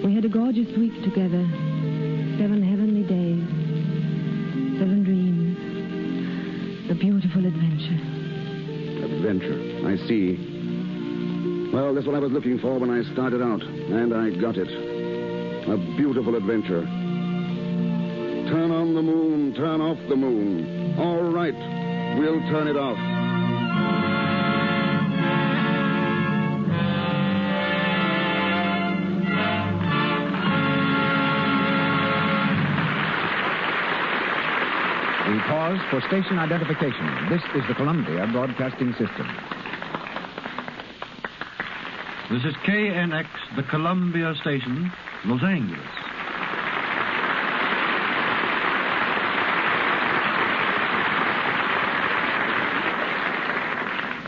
We had a gorgeous week together. 7 heavenly days. 7 dreams. A beautiful adventure.
Adventure. I see. Well, that's what I was looking for when I started out. And I got it. A beautiful adventure. Turn on the moon, turn off the moon. All right, we'll turn it off.
We pause for station identification. This is the Columbia Broadcasting System.
This is KNX, the Columbia Station, Los Angeles.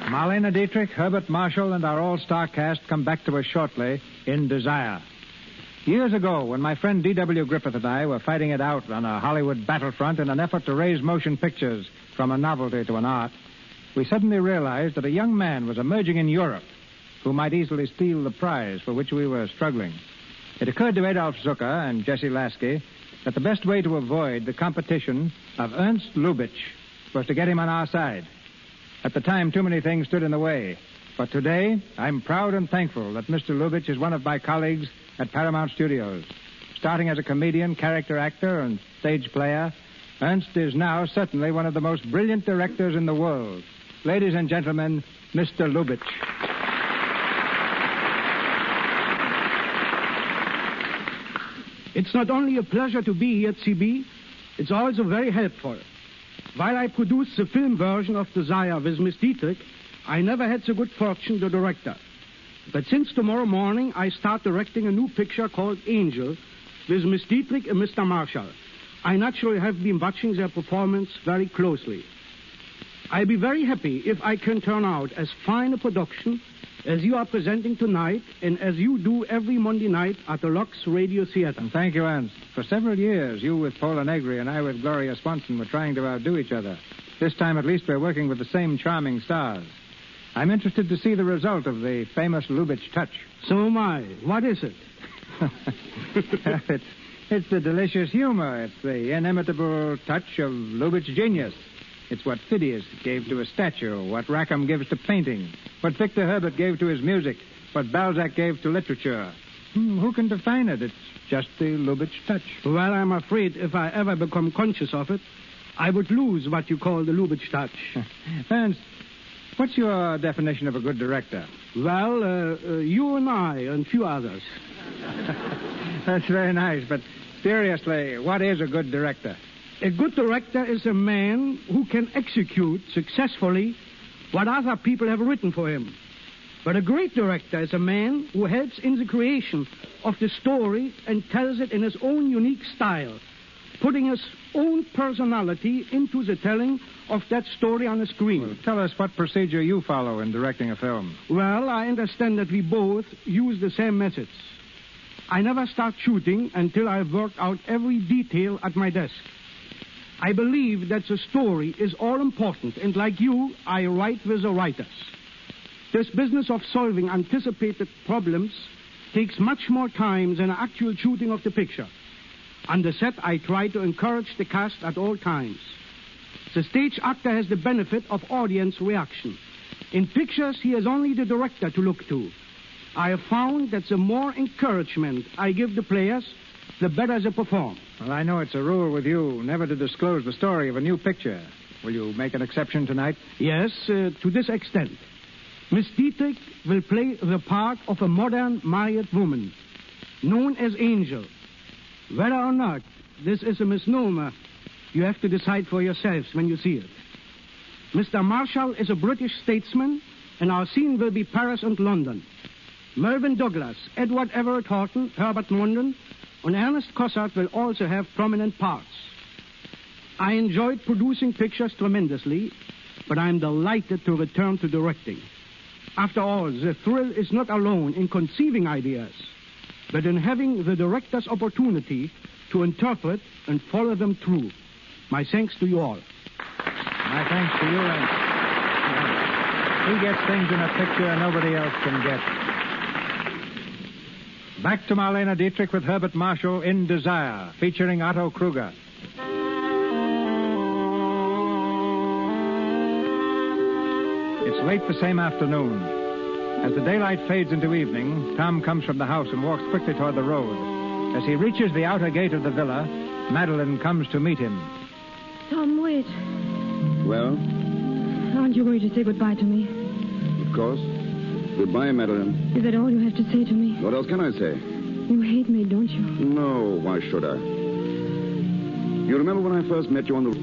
Marlene Dietrich, Herbert Marshall, and our all-star cast come back to us shortly in Desire. Years ago, when my friend D.W. Griffith and I were fighting it out on a Hollywood battlefront in an effort to raise motion pictures from a novelty to an art, we suddenly realized that a young man was emerging in Europe who might easily steal the prize for which we were struggling. It occurred to Adolf Zucker and Jesse Lasky that the best way to avoid the competition of Ernst Lubitsch was to get him on our side. At the time, too many things stood in the way. But today, I'm proud and thankful that Mr. Lubitsch is one of my colleagues at Paramount Studios. starting as a comedian, character actor, and stage player, Ernst is now certainly one of the most brilliant directors in the world. Ladies and gentlemen, Mr. Lubitsch.
It's not only a pleasure to be here at CB, it's also very helpful. While I produced the film version of Desire with Miss Dietrich, I never had so good fortune to direct her. But since tomorrow morning, I start directing a new picture called Angel with Miss Dietrich and Mr. Marshall. I naturally have been watching their performance very closely. I'll be very happy if I can turn out as fine a production as you are presenting tonight and as you do every Monday night at the Lux Radio Theater.
And thank you, Ernst. For several years, you with Paula Negri and I with Gloria Swanson were trying to outdo each other. This time, at least, we're working with the same charming stars. I'm interested to see the result of the famous Lubitsch touch.
So am I. What is it?
It's the delicious humor. It's the inimitable touch of Lubitsch genius. It's what Phidias gave to a statue, what Rackham gives to painting, what Victor Herbert gave to his music, what Balzac gave to literature. Who can define it? It's just the Lubitsch touch.
Well, I'm afraid if I ever become conscious of it, I would lose what you call the Lubitsch touch.
Ernst, what's your definition of a good director?
Well, you and I and a few others.
That's very nice, but seriously, what is a good director?
A good director is a man who can execute successfully what other people have written for him. But a great director is a man who helps in the creation of the story and tells it in his own unique style, putting his own personality into the telling of that story on the screen.
Well, tell us what procedure you follow in directing a film.
Well, I understand that we both use the same methods. I never start shooting until I've worked out every detail at my desk. I believe that the story is all important, and like you, I write with the writers. This business of solving anticipated problems takes much more time than actual shooting of the picture. On the set, I try to encourage the cast at all times. The stage actor has the benefit of audience reaction. In pictures, he has only the director to look to. I have found that the more encouragement I give the players, the better they perform.
Well, I know it's a rule with you never to disclose the story of a new picture. Will you make an exception tonight?
Yes, to this extent. Miss Dietrich will play the part of a modern married woman, known as Angel. Whether or not this is a misnomer, you have to decide for yourselves when you see it. Mr. Marshall is a British statesman, and our scene will be Paris and London. Melvyn Douglas, Edward Everett Horton, Herbert Munden, and Ernest Cossart will also have prominent parts. I enjoyed producing pictures tremendously, but I'm delighted to return to directing. After all, the thrill is not alone in conceiving ideas, but in having the director's opportunity to interpret and follow them through. My thanks to you all.
My thanks to you, Ernst. He gets things in a picture nobody else can get. Back to Marlene Dietrich with Herbert Marshall in Desire, featuring Otto Kruger. It's late the same afternoon. As the daylight fades into evening, Tom comes from the house and walks quickly toward the road. As he reaches the outer gate of the villa, Madeline comes to meet him.
Tom, wait.
Well?
Aren't you going to say goodbye to me?
Of course. Goodbye, Madeline.
Is that all you have to say to me?
What else can I say?
You hate me, don't you?
No, why should I? You remember when I first met you on the...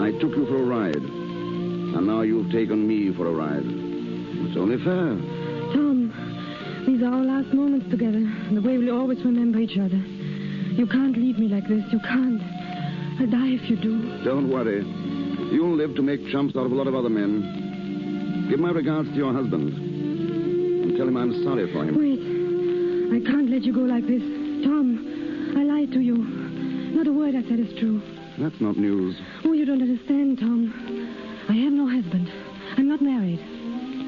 I took you for a ride. And now you've taken me for a ride. It's only fair.
Tom, these are our last moments together. The way we'll always remember each other. You can't leave me like this. You can't. I'll die if you do.
Don't worry. You'll live to make chumps out of a lot of other men. Give my regards to your husband. And tell him I'm sorry for him.
Wait. I can't let you go like this. Tom, I lied to you. Not a word I said is true.
That's not news.
Oh, you don't understand, Tom. I have no husband. I'm not married.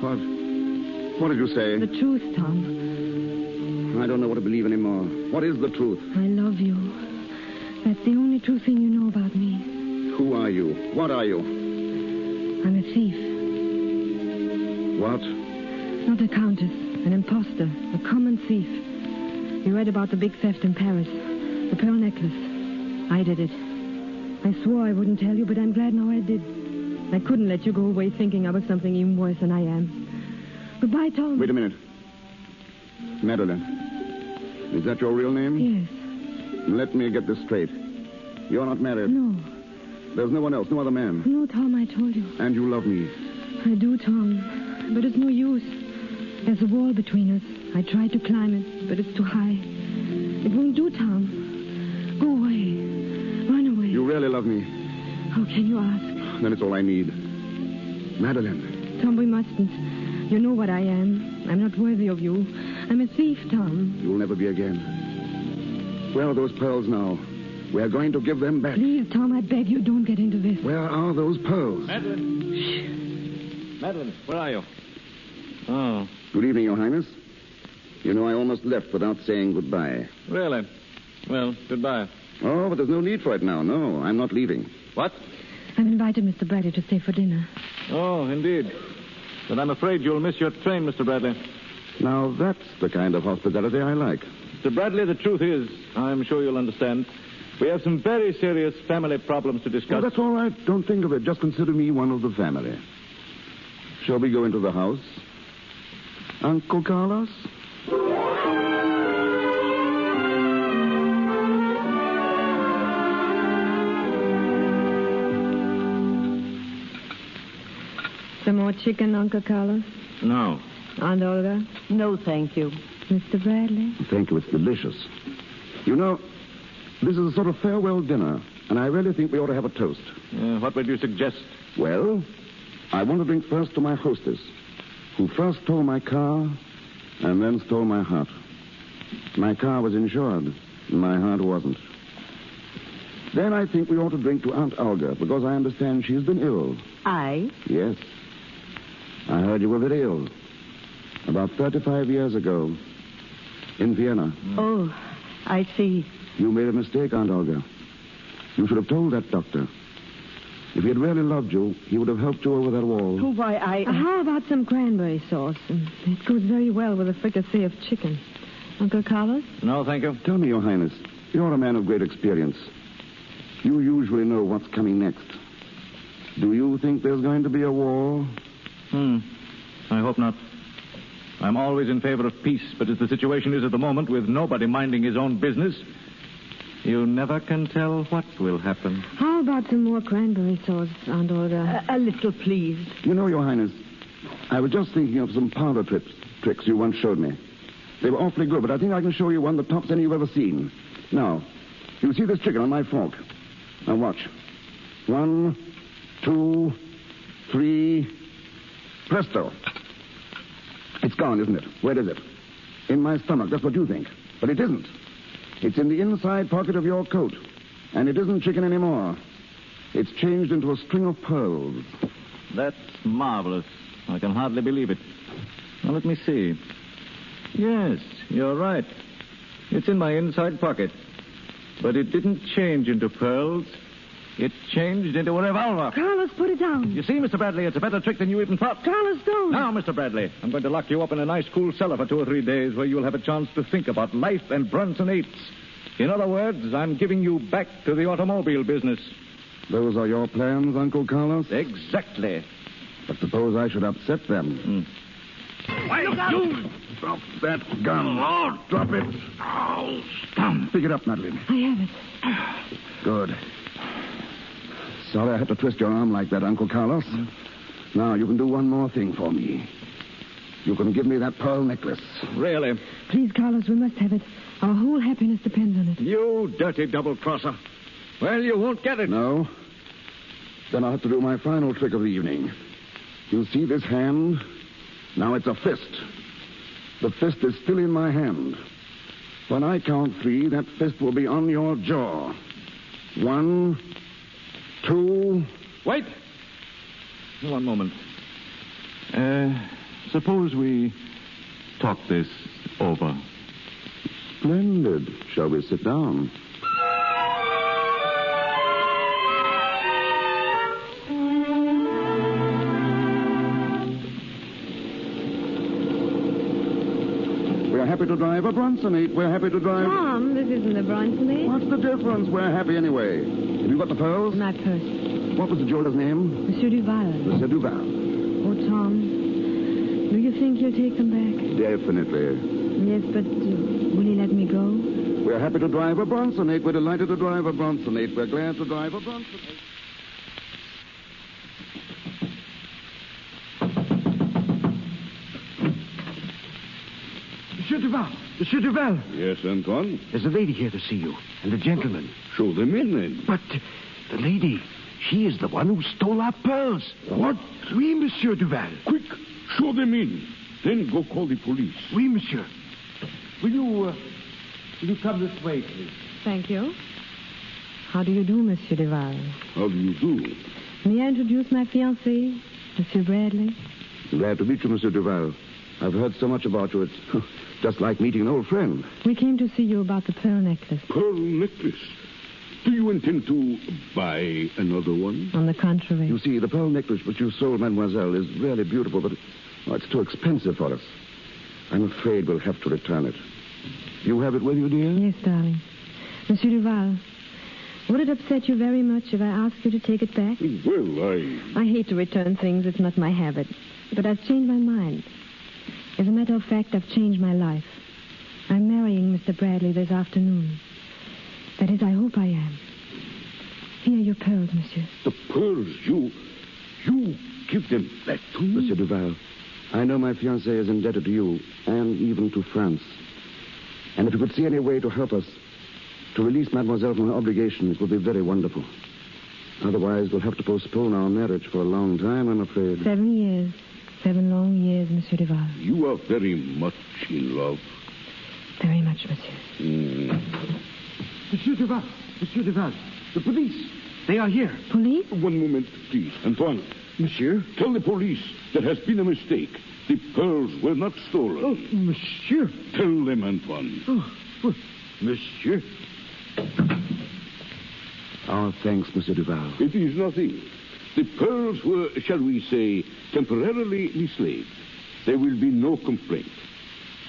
What? What did you say?
The truth, Tom.
I don't know what to believe anymore. What is the truth?
I love you. That's the only true thing you know about me.
Who are you? What are you?
I'm a thief.
What?
Not a countess. An imposter. A common thief. You read about the big theft in Paris. The pearl necklace. I did it. I swore I wouldn't tell you, but I'm glad now I did. I couldn't let you go away thinking I was something even worse than I am. Goodbye, Tom.
Wait a minute. Madeline. Is that your real name?
Yes.
Let me get this straight. You're not married?
No.
There's no one else, no other man?
No, Tom, I told you.
And you love me?
I do, Tom. But it's no use. There's a wall between us. I tried to climb it, but it's too high. It won't do, Tom. Go away. Run away.
You really love me?
How can you ask?
Then it's all I need. Madeline.
Tom, we mustn't. You know what I am. I'm not worthy of you. I'm a thief, Tom.
You'll never be again. Where are those pearls now? We're going to give them back.
Please, Tom, I beg you, don't get into this.
Where are those pearls?
Madeline. Shh. Madeline, where are you? Oh.
Good evening, Your Highness. You know, I almost left without saying goodbye.
Really? Well, goodbye.
Oh, but there's no need for it now. No, I'm not leaving.
What?
I've invited Mr. Bradley to stay for dinner.
Oh, indeed. But I'm afraid you'll miss your train, Mr. Bradley.
Now, that's the kind of hospitality I like.
Mr. Bradley, the truth is, I'm sure you'll understand, we have some very serious family problems to discuss.
Oh, that's all right. Don't think of it. Just consider me one of the family. Shall we go into the house? Uncle Carlos?
Some more chicken, Uncle Carlos?
No.
Aunt Olga?
No, thank you.
Mr. Bradley?
Thank you. It's delicious. You know, this is a sort of farewell dinner, and I really think we ought to have a toast.
What would you suggest?
Well, I want to drink first to my hostess, who first stole my car and then stole my heart. My car was insured, and my heart wasn't. Then I think we ought to drink to Aunt Olga, because I understand she's been ill.
I?
Yes. I heard you were very ill. About 35 years ago. In Vienna.
Oh, I see.
You made a mistake, Aunt Olga. You should have told that doctor. If he had really loved you, he would have helped you over that wall.
Oh, why,
How about some cranberry sauce? It goes very well with a fricassee of chicken. Uncle Carlos?
No, thank you.
Tell me, Your Highness, you're a man of great experience. You usually know what's coming next. Do you think there's going to be a war?
I hope not. I'm always in favor of peace, but as the situation is at the moment, with nobody minding his own business, you never can tell what will happen.
How about some more cranberry sauce, Aunt Olga?
A little, please.
You know, Your Highness, I was just thinking of some parlor tricks you once showed me. They were awfully good, but I think I can show you one that tops any you've ever seen. Now, you see this chicken on my fork. Now watch. 1, 2, 3... Presto. It's gone, isn't it? Where is it? In my stomach. That's what you think. But it isn't. It's in the inside pocket of your coat. And it isn't chicken anymore. It's changed into a string of pearls.
That's marvelous. I can hardly believe it. Now, let me see. Yes, you're right. It's in my inside pocket. But it didn't change into pearls. It changed into a revolver.
Carlos, put it down.
You see, Mr. Bradley, it's a better trick than you even thought.
Carlos, don't.
Now, Mr. Bradley, I'm going to lock you up in a nice, cool cellar for 2 or 3 days where you'll have a chance to think about life and Bronson 8s. In other words, I'm giving you back to the automobile business.
Those are your plans, Uncle Carlos?
Exactly.
But suppose I should upset them.
Why, you...
Drop that gun.
Oh,
drop it.
Oh, stop.
Pick it up, Madeline.
I have it.
Good. Sorry I had to twist your arm like that, Uncle Carlos. Now, you can do one more thing for me. You can give me that pearl necklace.
Really?
Please, Carlos, we must have it. Our whole happiness depends on it.
You dirty double-crosser. Well, you won't get it.
No? Then I'll have to do my final trick of the evening. You see this hand? Now it's a fist. The fist is still in my hand. When I count 3, that fist will be on your jaw. 1, 2...
Wait. One moment. Suppose we talk this over.
Splendid. Shall we sit down? happy to drive a Bronson 8. We're happy to drive...
Tom, this isn't the Bronson 8.
What's the difference? We're happy anyway. Have you got the pearls?
My purse.
What was the jeweler's name?
Monsieur Duval.
Monsieur Duval.
Oh, Tom, do you think you'll take them back?
Definitely.
Yes, but will he let me go?
We're happy to drive a Bronson 8. We're delighted to drive a Bronson 8. We're glad to drive a Bronson 8.
Monsieur Duval! Monsieur Duval!
Yes, Antoine?
There's a lady here to see you, and a gentleman.
Show them in, then.
But the lady, she is the one who stole our pearls.
What?
Oui, Monsieur Duval.
Quick, show them in. Then go call the police.
Oui, Monsieur. Will you come this way, please?
Thank you. How do you do, Monsieur Duval?
How do you do?
May I introduce my fiancé, Monsieur Bradley?
Glad to meet you, Monsieur Duval. I've heard so much about you. It's just like meeting an old friend.
We came to see you about the pearl necklace.
Pearl necklace? Do you intend to buy another one?
On the contrary.
You see, the pearl necklace which you sold, mademoiselle, is really beautiful, but it's too expensive for us. I'm afraid we'll have to return it. You have it with you, dear?
Yes, darling. Monsieur Duval, would it upset you very much if I asked you to take it back?
Well,
I hate to return things. It's not my habit. But I've changed my mind. As a matter of fact, I've changed my life. I'm marrying Mr. Bradley this afternoon. That is, I hope I am. Here are your pearls, monsieur.
The pearls? You give them back to me?
Monsieur Duval, I know my fiancé is indebted to you, and even to France. And if you could see any way to help us, to release mademoiselle from her obligation, it would be very wonderful. Otherwise, we'll have to postpone our marriage for a long time, I'm afraid.
7 years. 7 long years, Monsieur Duval.
You are very much in love.
Very much, monsieur.
Monsieur Duval, the police. They are here.
Police?
One moment, please. Antoine.
Monsieur?
Tell the police there has been a mistake. The pearls were not stolen.
Oh, monsieur.
Tell them, Antoine.
Oh, monsieur.
Our thanks, Monsieur Duval.
It is nothing. The pearls were, shall we say, temporarily mislaid. There will be no complaint.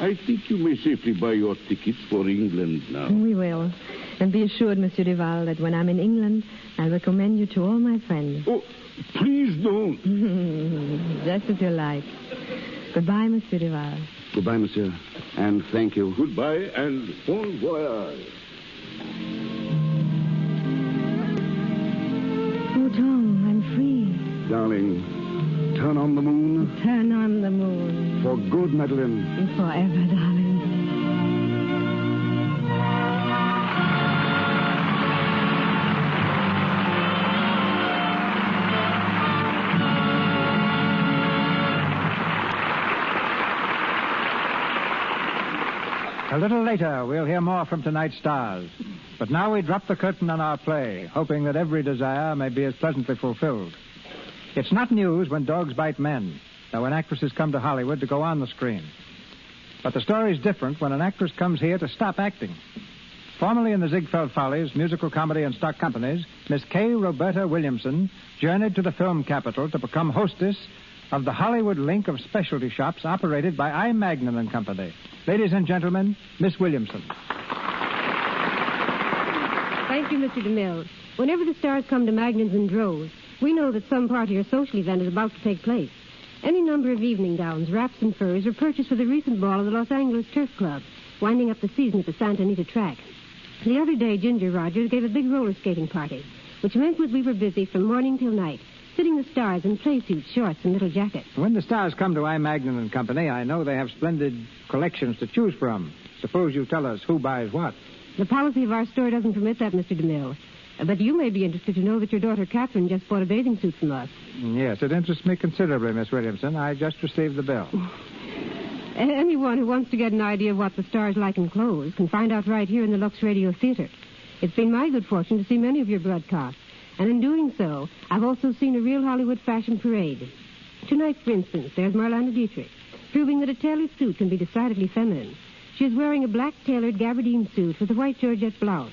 I think you may safely buy your tickets for England now.
We will. And be assured, Monsieur Duval, that when I'm in England, I'll recommend you to all my friends.
Oh, please don't.
Just as you like. Goodbye, Monsieur Duval.
Goodbye, monsieur. And thank you.
Goodbye and bon voyage.
Oh, Tom, I'm free.
Darling, turn on the moon.
Turn on the moon.
For good, Madeline.
And forever, darling.
A little later, we'll hear more from tonight's stars. But now we drop the curtain on our play, hoping that every desire may be as pleasantly fulfilled. It's not news when dogs bite men, though when actresses come to Hollywood to go on the screen. But the story's different when an actress comes here to stop acting. Formerly in the Ziegfeld Follies, musical comedy and stock companies, Miss K. Roberta Williamson journeyed to the film capital to become hostess of the Hollywood link of specialty shops operated by I. Magnin and Company. Ladies and gentlemen, Miss Williamson.
Thank you, Mr. DeMille. Whenever the stars come to Magnan's in droves, we know that some party or social event is about to take place. Any number of evening gowns, wraps, and furs were purchased for the recent ball of the Los Angeles Turf Club, winding up the season at the Santa Anita track. The other day, Ginger Rogers gave a big roller skating party, which meant that we were busy from morning till night, fitting the stars in play suits, shorts, and little jackets.
When the stars come to I. Magnin and Company, I know they have splendid collections to choose from. Suppose you tell us who buys what.
The policy of our store doesn't permit that, Mr. DeMille. But you may be interested to know that your daughter Catherine just bought a bathing suit from us.
Yes, it interests me considerably, Miss Williamson. I just received the bill.
Anyone who wants to get an idea of what the stars like in clothes can find out right here in the Lux Radio Theater. It's been my good fortune to see many of your broadcasts. And in doing so, I've also seen a real Hollywood fashion parade. Tonight, for instance, there's Marlene Dietrich, proving that a tailored suit can be decidedly feminine. She is wearing a black tailored gabardine suit with a white georgette blouse.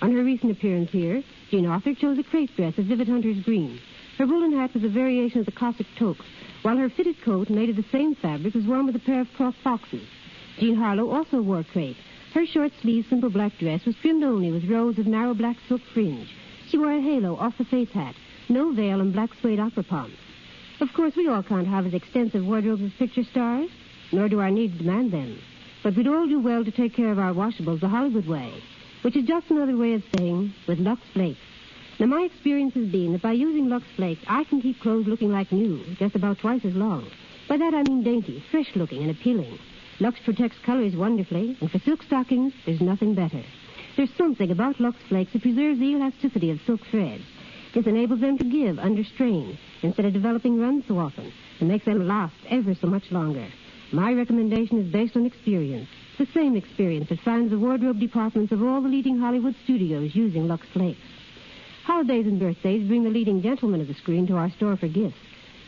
On her recent appearance here, Jean Arthur chose a crepe dress of vivid hunter's green. Her woolen hat was a variation of the Cossack toque, while her fitted coat, made of the same fabric, was worn with a pair of cloth foxes. Jean Harlow also wore crepe. Her short-sleeved, simple black dress was trimmed only with rows of narrow black silk fringe. She wore a halo off the face hat, no veil, and black suede opera pumps. Of course, we all can't have as extensive wardrobes as picture stars, nor do our needs demand them. But we'd all do well to take care of our washables the Hollywood way, which is just another way of saying with Lux Flakes. Now, my experience has been that by using Lux Flakes, I can keep clothes looking like new, just about twice as long. By that I mean dainty, fresh-looking, and appealing. Lux protects colors wonderfully, and for silk stockings, there's nothing better. There's something about Lux Flakes that preserves the elasticity of silk threads. This enables them to give under strain instead of developing runs so often, and makes them last ever so much longer. My recommendation is based on experience, the same experience that finds the wardrobe departments of all the leading Hollywood studios using Lux Flakes. Holidays and birthdays bring the leading gentlemen of the screen to our store for gifts.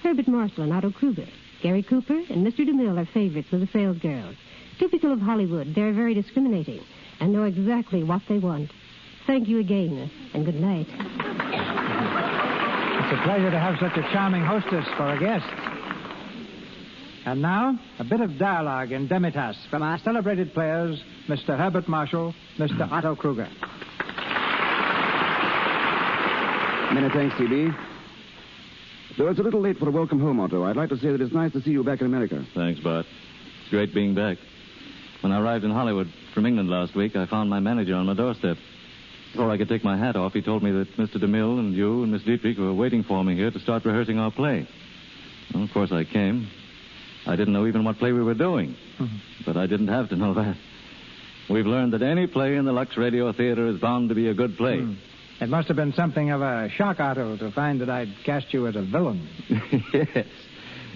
Herbert Marshall and Otto Kruger, Gary Cooper, and Mr. DeMille are favorites with the sales girls. Typical of Hollywood, they're very discriminating and know exactly what they want. Thank you again, and good night.
It's a pleasure to have such a charming hostess for a guest. And now, a bit of dialogue in demitas from our celebrated players, Mr. Herbert Marshall, Mr. Otto Kruger.
Many thanks, C.B. Though it's a little late for a welcome home, Otto, I'd like to say that it's nice to see you back in America.
Thanks, Bart. It's great being back. When I arrived in Hollywood from England last week, I found my manager on my doorstep. Before I could take my hat off, he told me that Mr. DeMille and you and Miss Dietrich were waiting for me here to start rehearsing our play. Well, of course, I came. I didn't know even what play we were doing. But I didn't have to know that. We've learned that any play in the Lux Radio Theater is bound to be a good play.
It must have been something of a shock, Otto, to find that I'd cast you as a villain.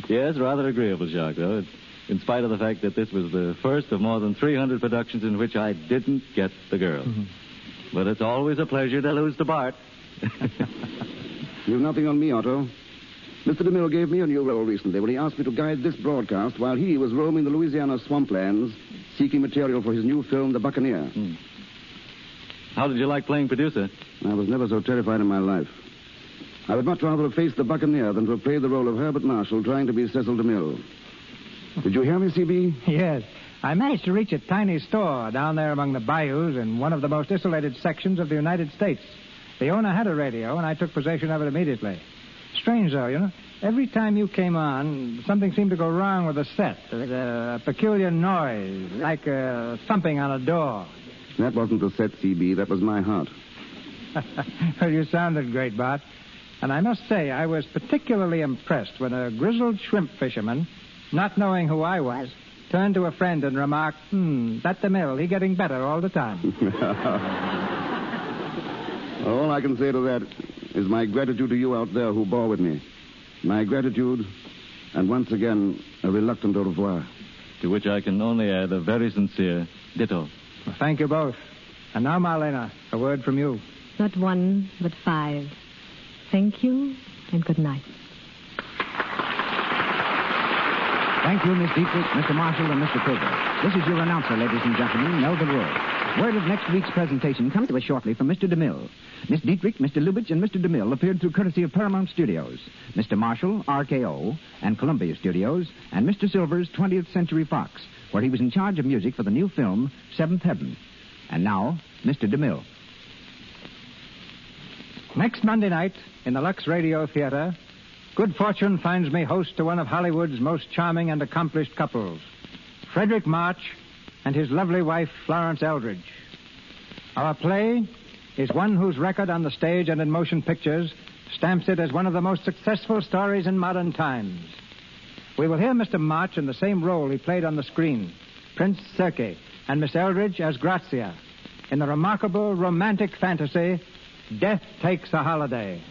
Yes, rather agreeable shock, though. In spite of the fact that this was the first of more than 300 productions in which I didn't get the girl. But it's always a pleasure to lose to Bart.
You've nothing on me, Otto. Mr. DeMille gave me a new role recently when he asked me to guide this broadcast while he was roaming the Louisiana swamplands seeking material for his new film, The Buccaneer.
How did you like playing producer?
I was never so terrified in my life. I would much rather have faced the Buccaneer than to have played the role of Herbert Marshall trying to be Cecil DeMille. Did you hear me, C.B.?
Yes. I managed to reach a tiny store down there among the bayous in one of the most isolated sections of the United States. The owner had a radio, and I took possession of it immediately. Strange, though, you know. Every time you came on, something seemed to go wrong with the set. A peculiar noise, like thumping on a door.
That wasn't the set, C.B. That was my heart.
Well, you sounded great, Bart. And I must say, I was particularly impressed when a grizzled shrimp fisherman, not knowing who I was, turned to a friend and remarked, that DeMille, he getting better all the time.
All I can say to that is my gratitude to you out there who bore with me. My gratitude, and once again, a reluctant au revoir.
To which I can only add a very sincere ditto.
Well, thank you both. And now, Marlena, a word from you.
Not one, but 5. Thank you, and good night.
Thank you, Miss Dietrich, Mr. Marshall, and Mr. Kruger. This is your announcer, ladies and gentlemen, Melvin Wood. Word of next week's presentation comes to us shortly from Mr. DeMille. Miss Dietrich, Mr. Lubitsch, and Mr. DeMille appeared through courtesy of Paramount Studios. Mr. Marshall, RKO, and Columbia Studios, and Mr. Silver's 20th Century Fox, where he was in charge of music for the new film, Seventh Heaven. And now, Mr. DeMille.
Next Monday night, in the Lux Radio Theater, good fortune finds me host to one of Hollywood's most charming and accomplished couples, Frederick March and his lovely wife, Florence Eldridge. Our play is one whose record on the stage and in motion pictures stamps it as one of the most successful stories in modern times. We will hear Mr. March in the same role he played on the screen, Prince Sergei, and Miss Eldridge as Grazia, in the remarkable romantic fantasy, Death Takes a Holiday.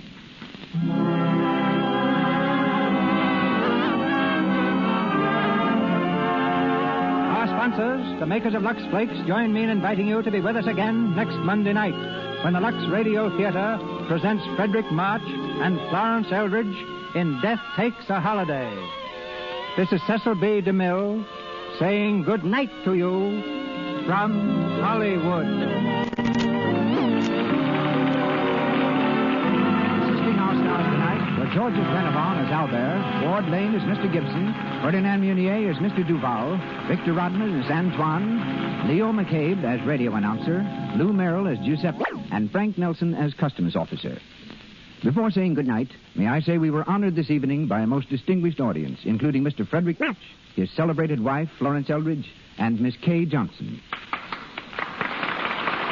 Our sponsors, the makers of Lux Flakes, join me in inviting you to be with us again next Monday night when the Lux Radio Theater presents Frederick March and Florence Eldridge in Death Takes a Holiday. This is Cecil B. DeMille saying good night to you from Hollywood. Assisting our stars tonight,
Sir Georges Glenavon as Albert, Ward Lane as Mr. Gibson, Ferdinand Munier as Mr. Duval, Victor Rodman as Antoine, Leo McCabe as radio announcer, Lou Merrill as Giuseppe, and Frank Nelson as customs officer. Before saying good night, may I say we were honored this evening by a most distinguished audience, including Mr. Frederick Match, his celebrated wife, Florence Eldridge, and Miss Kay Johnson.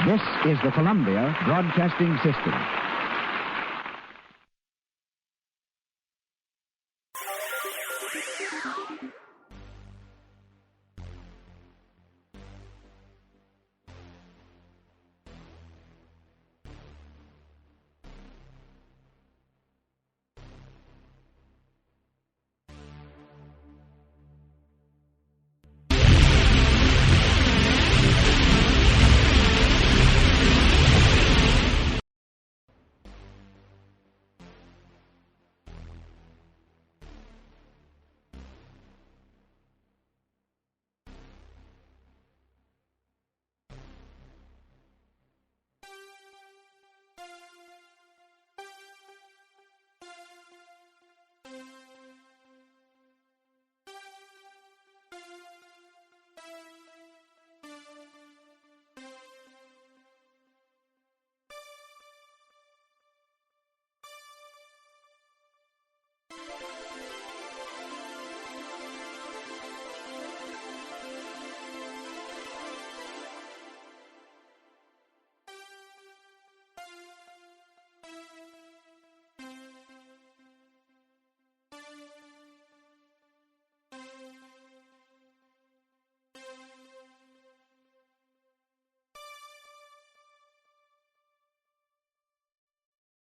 This is the Columbia Broadcasting System.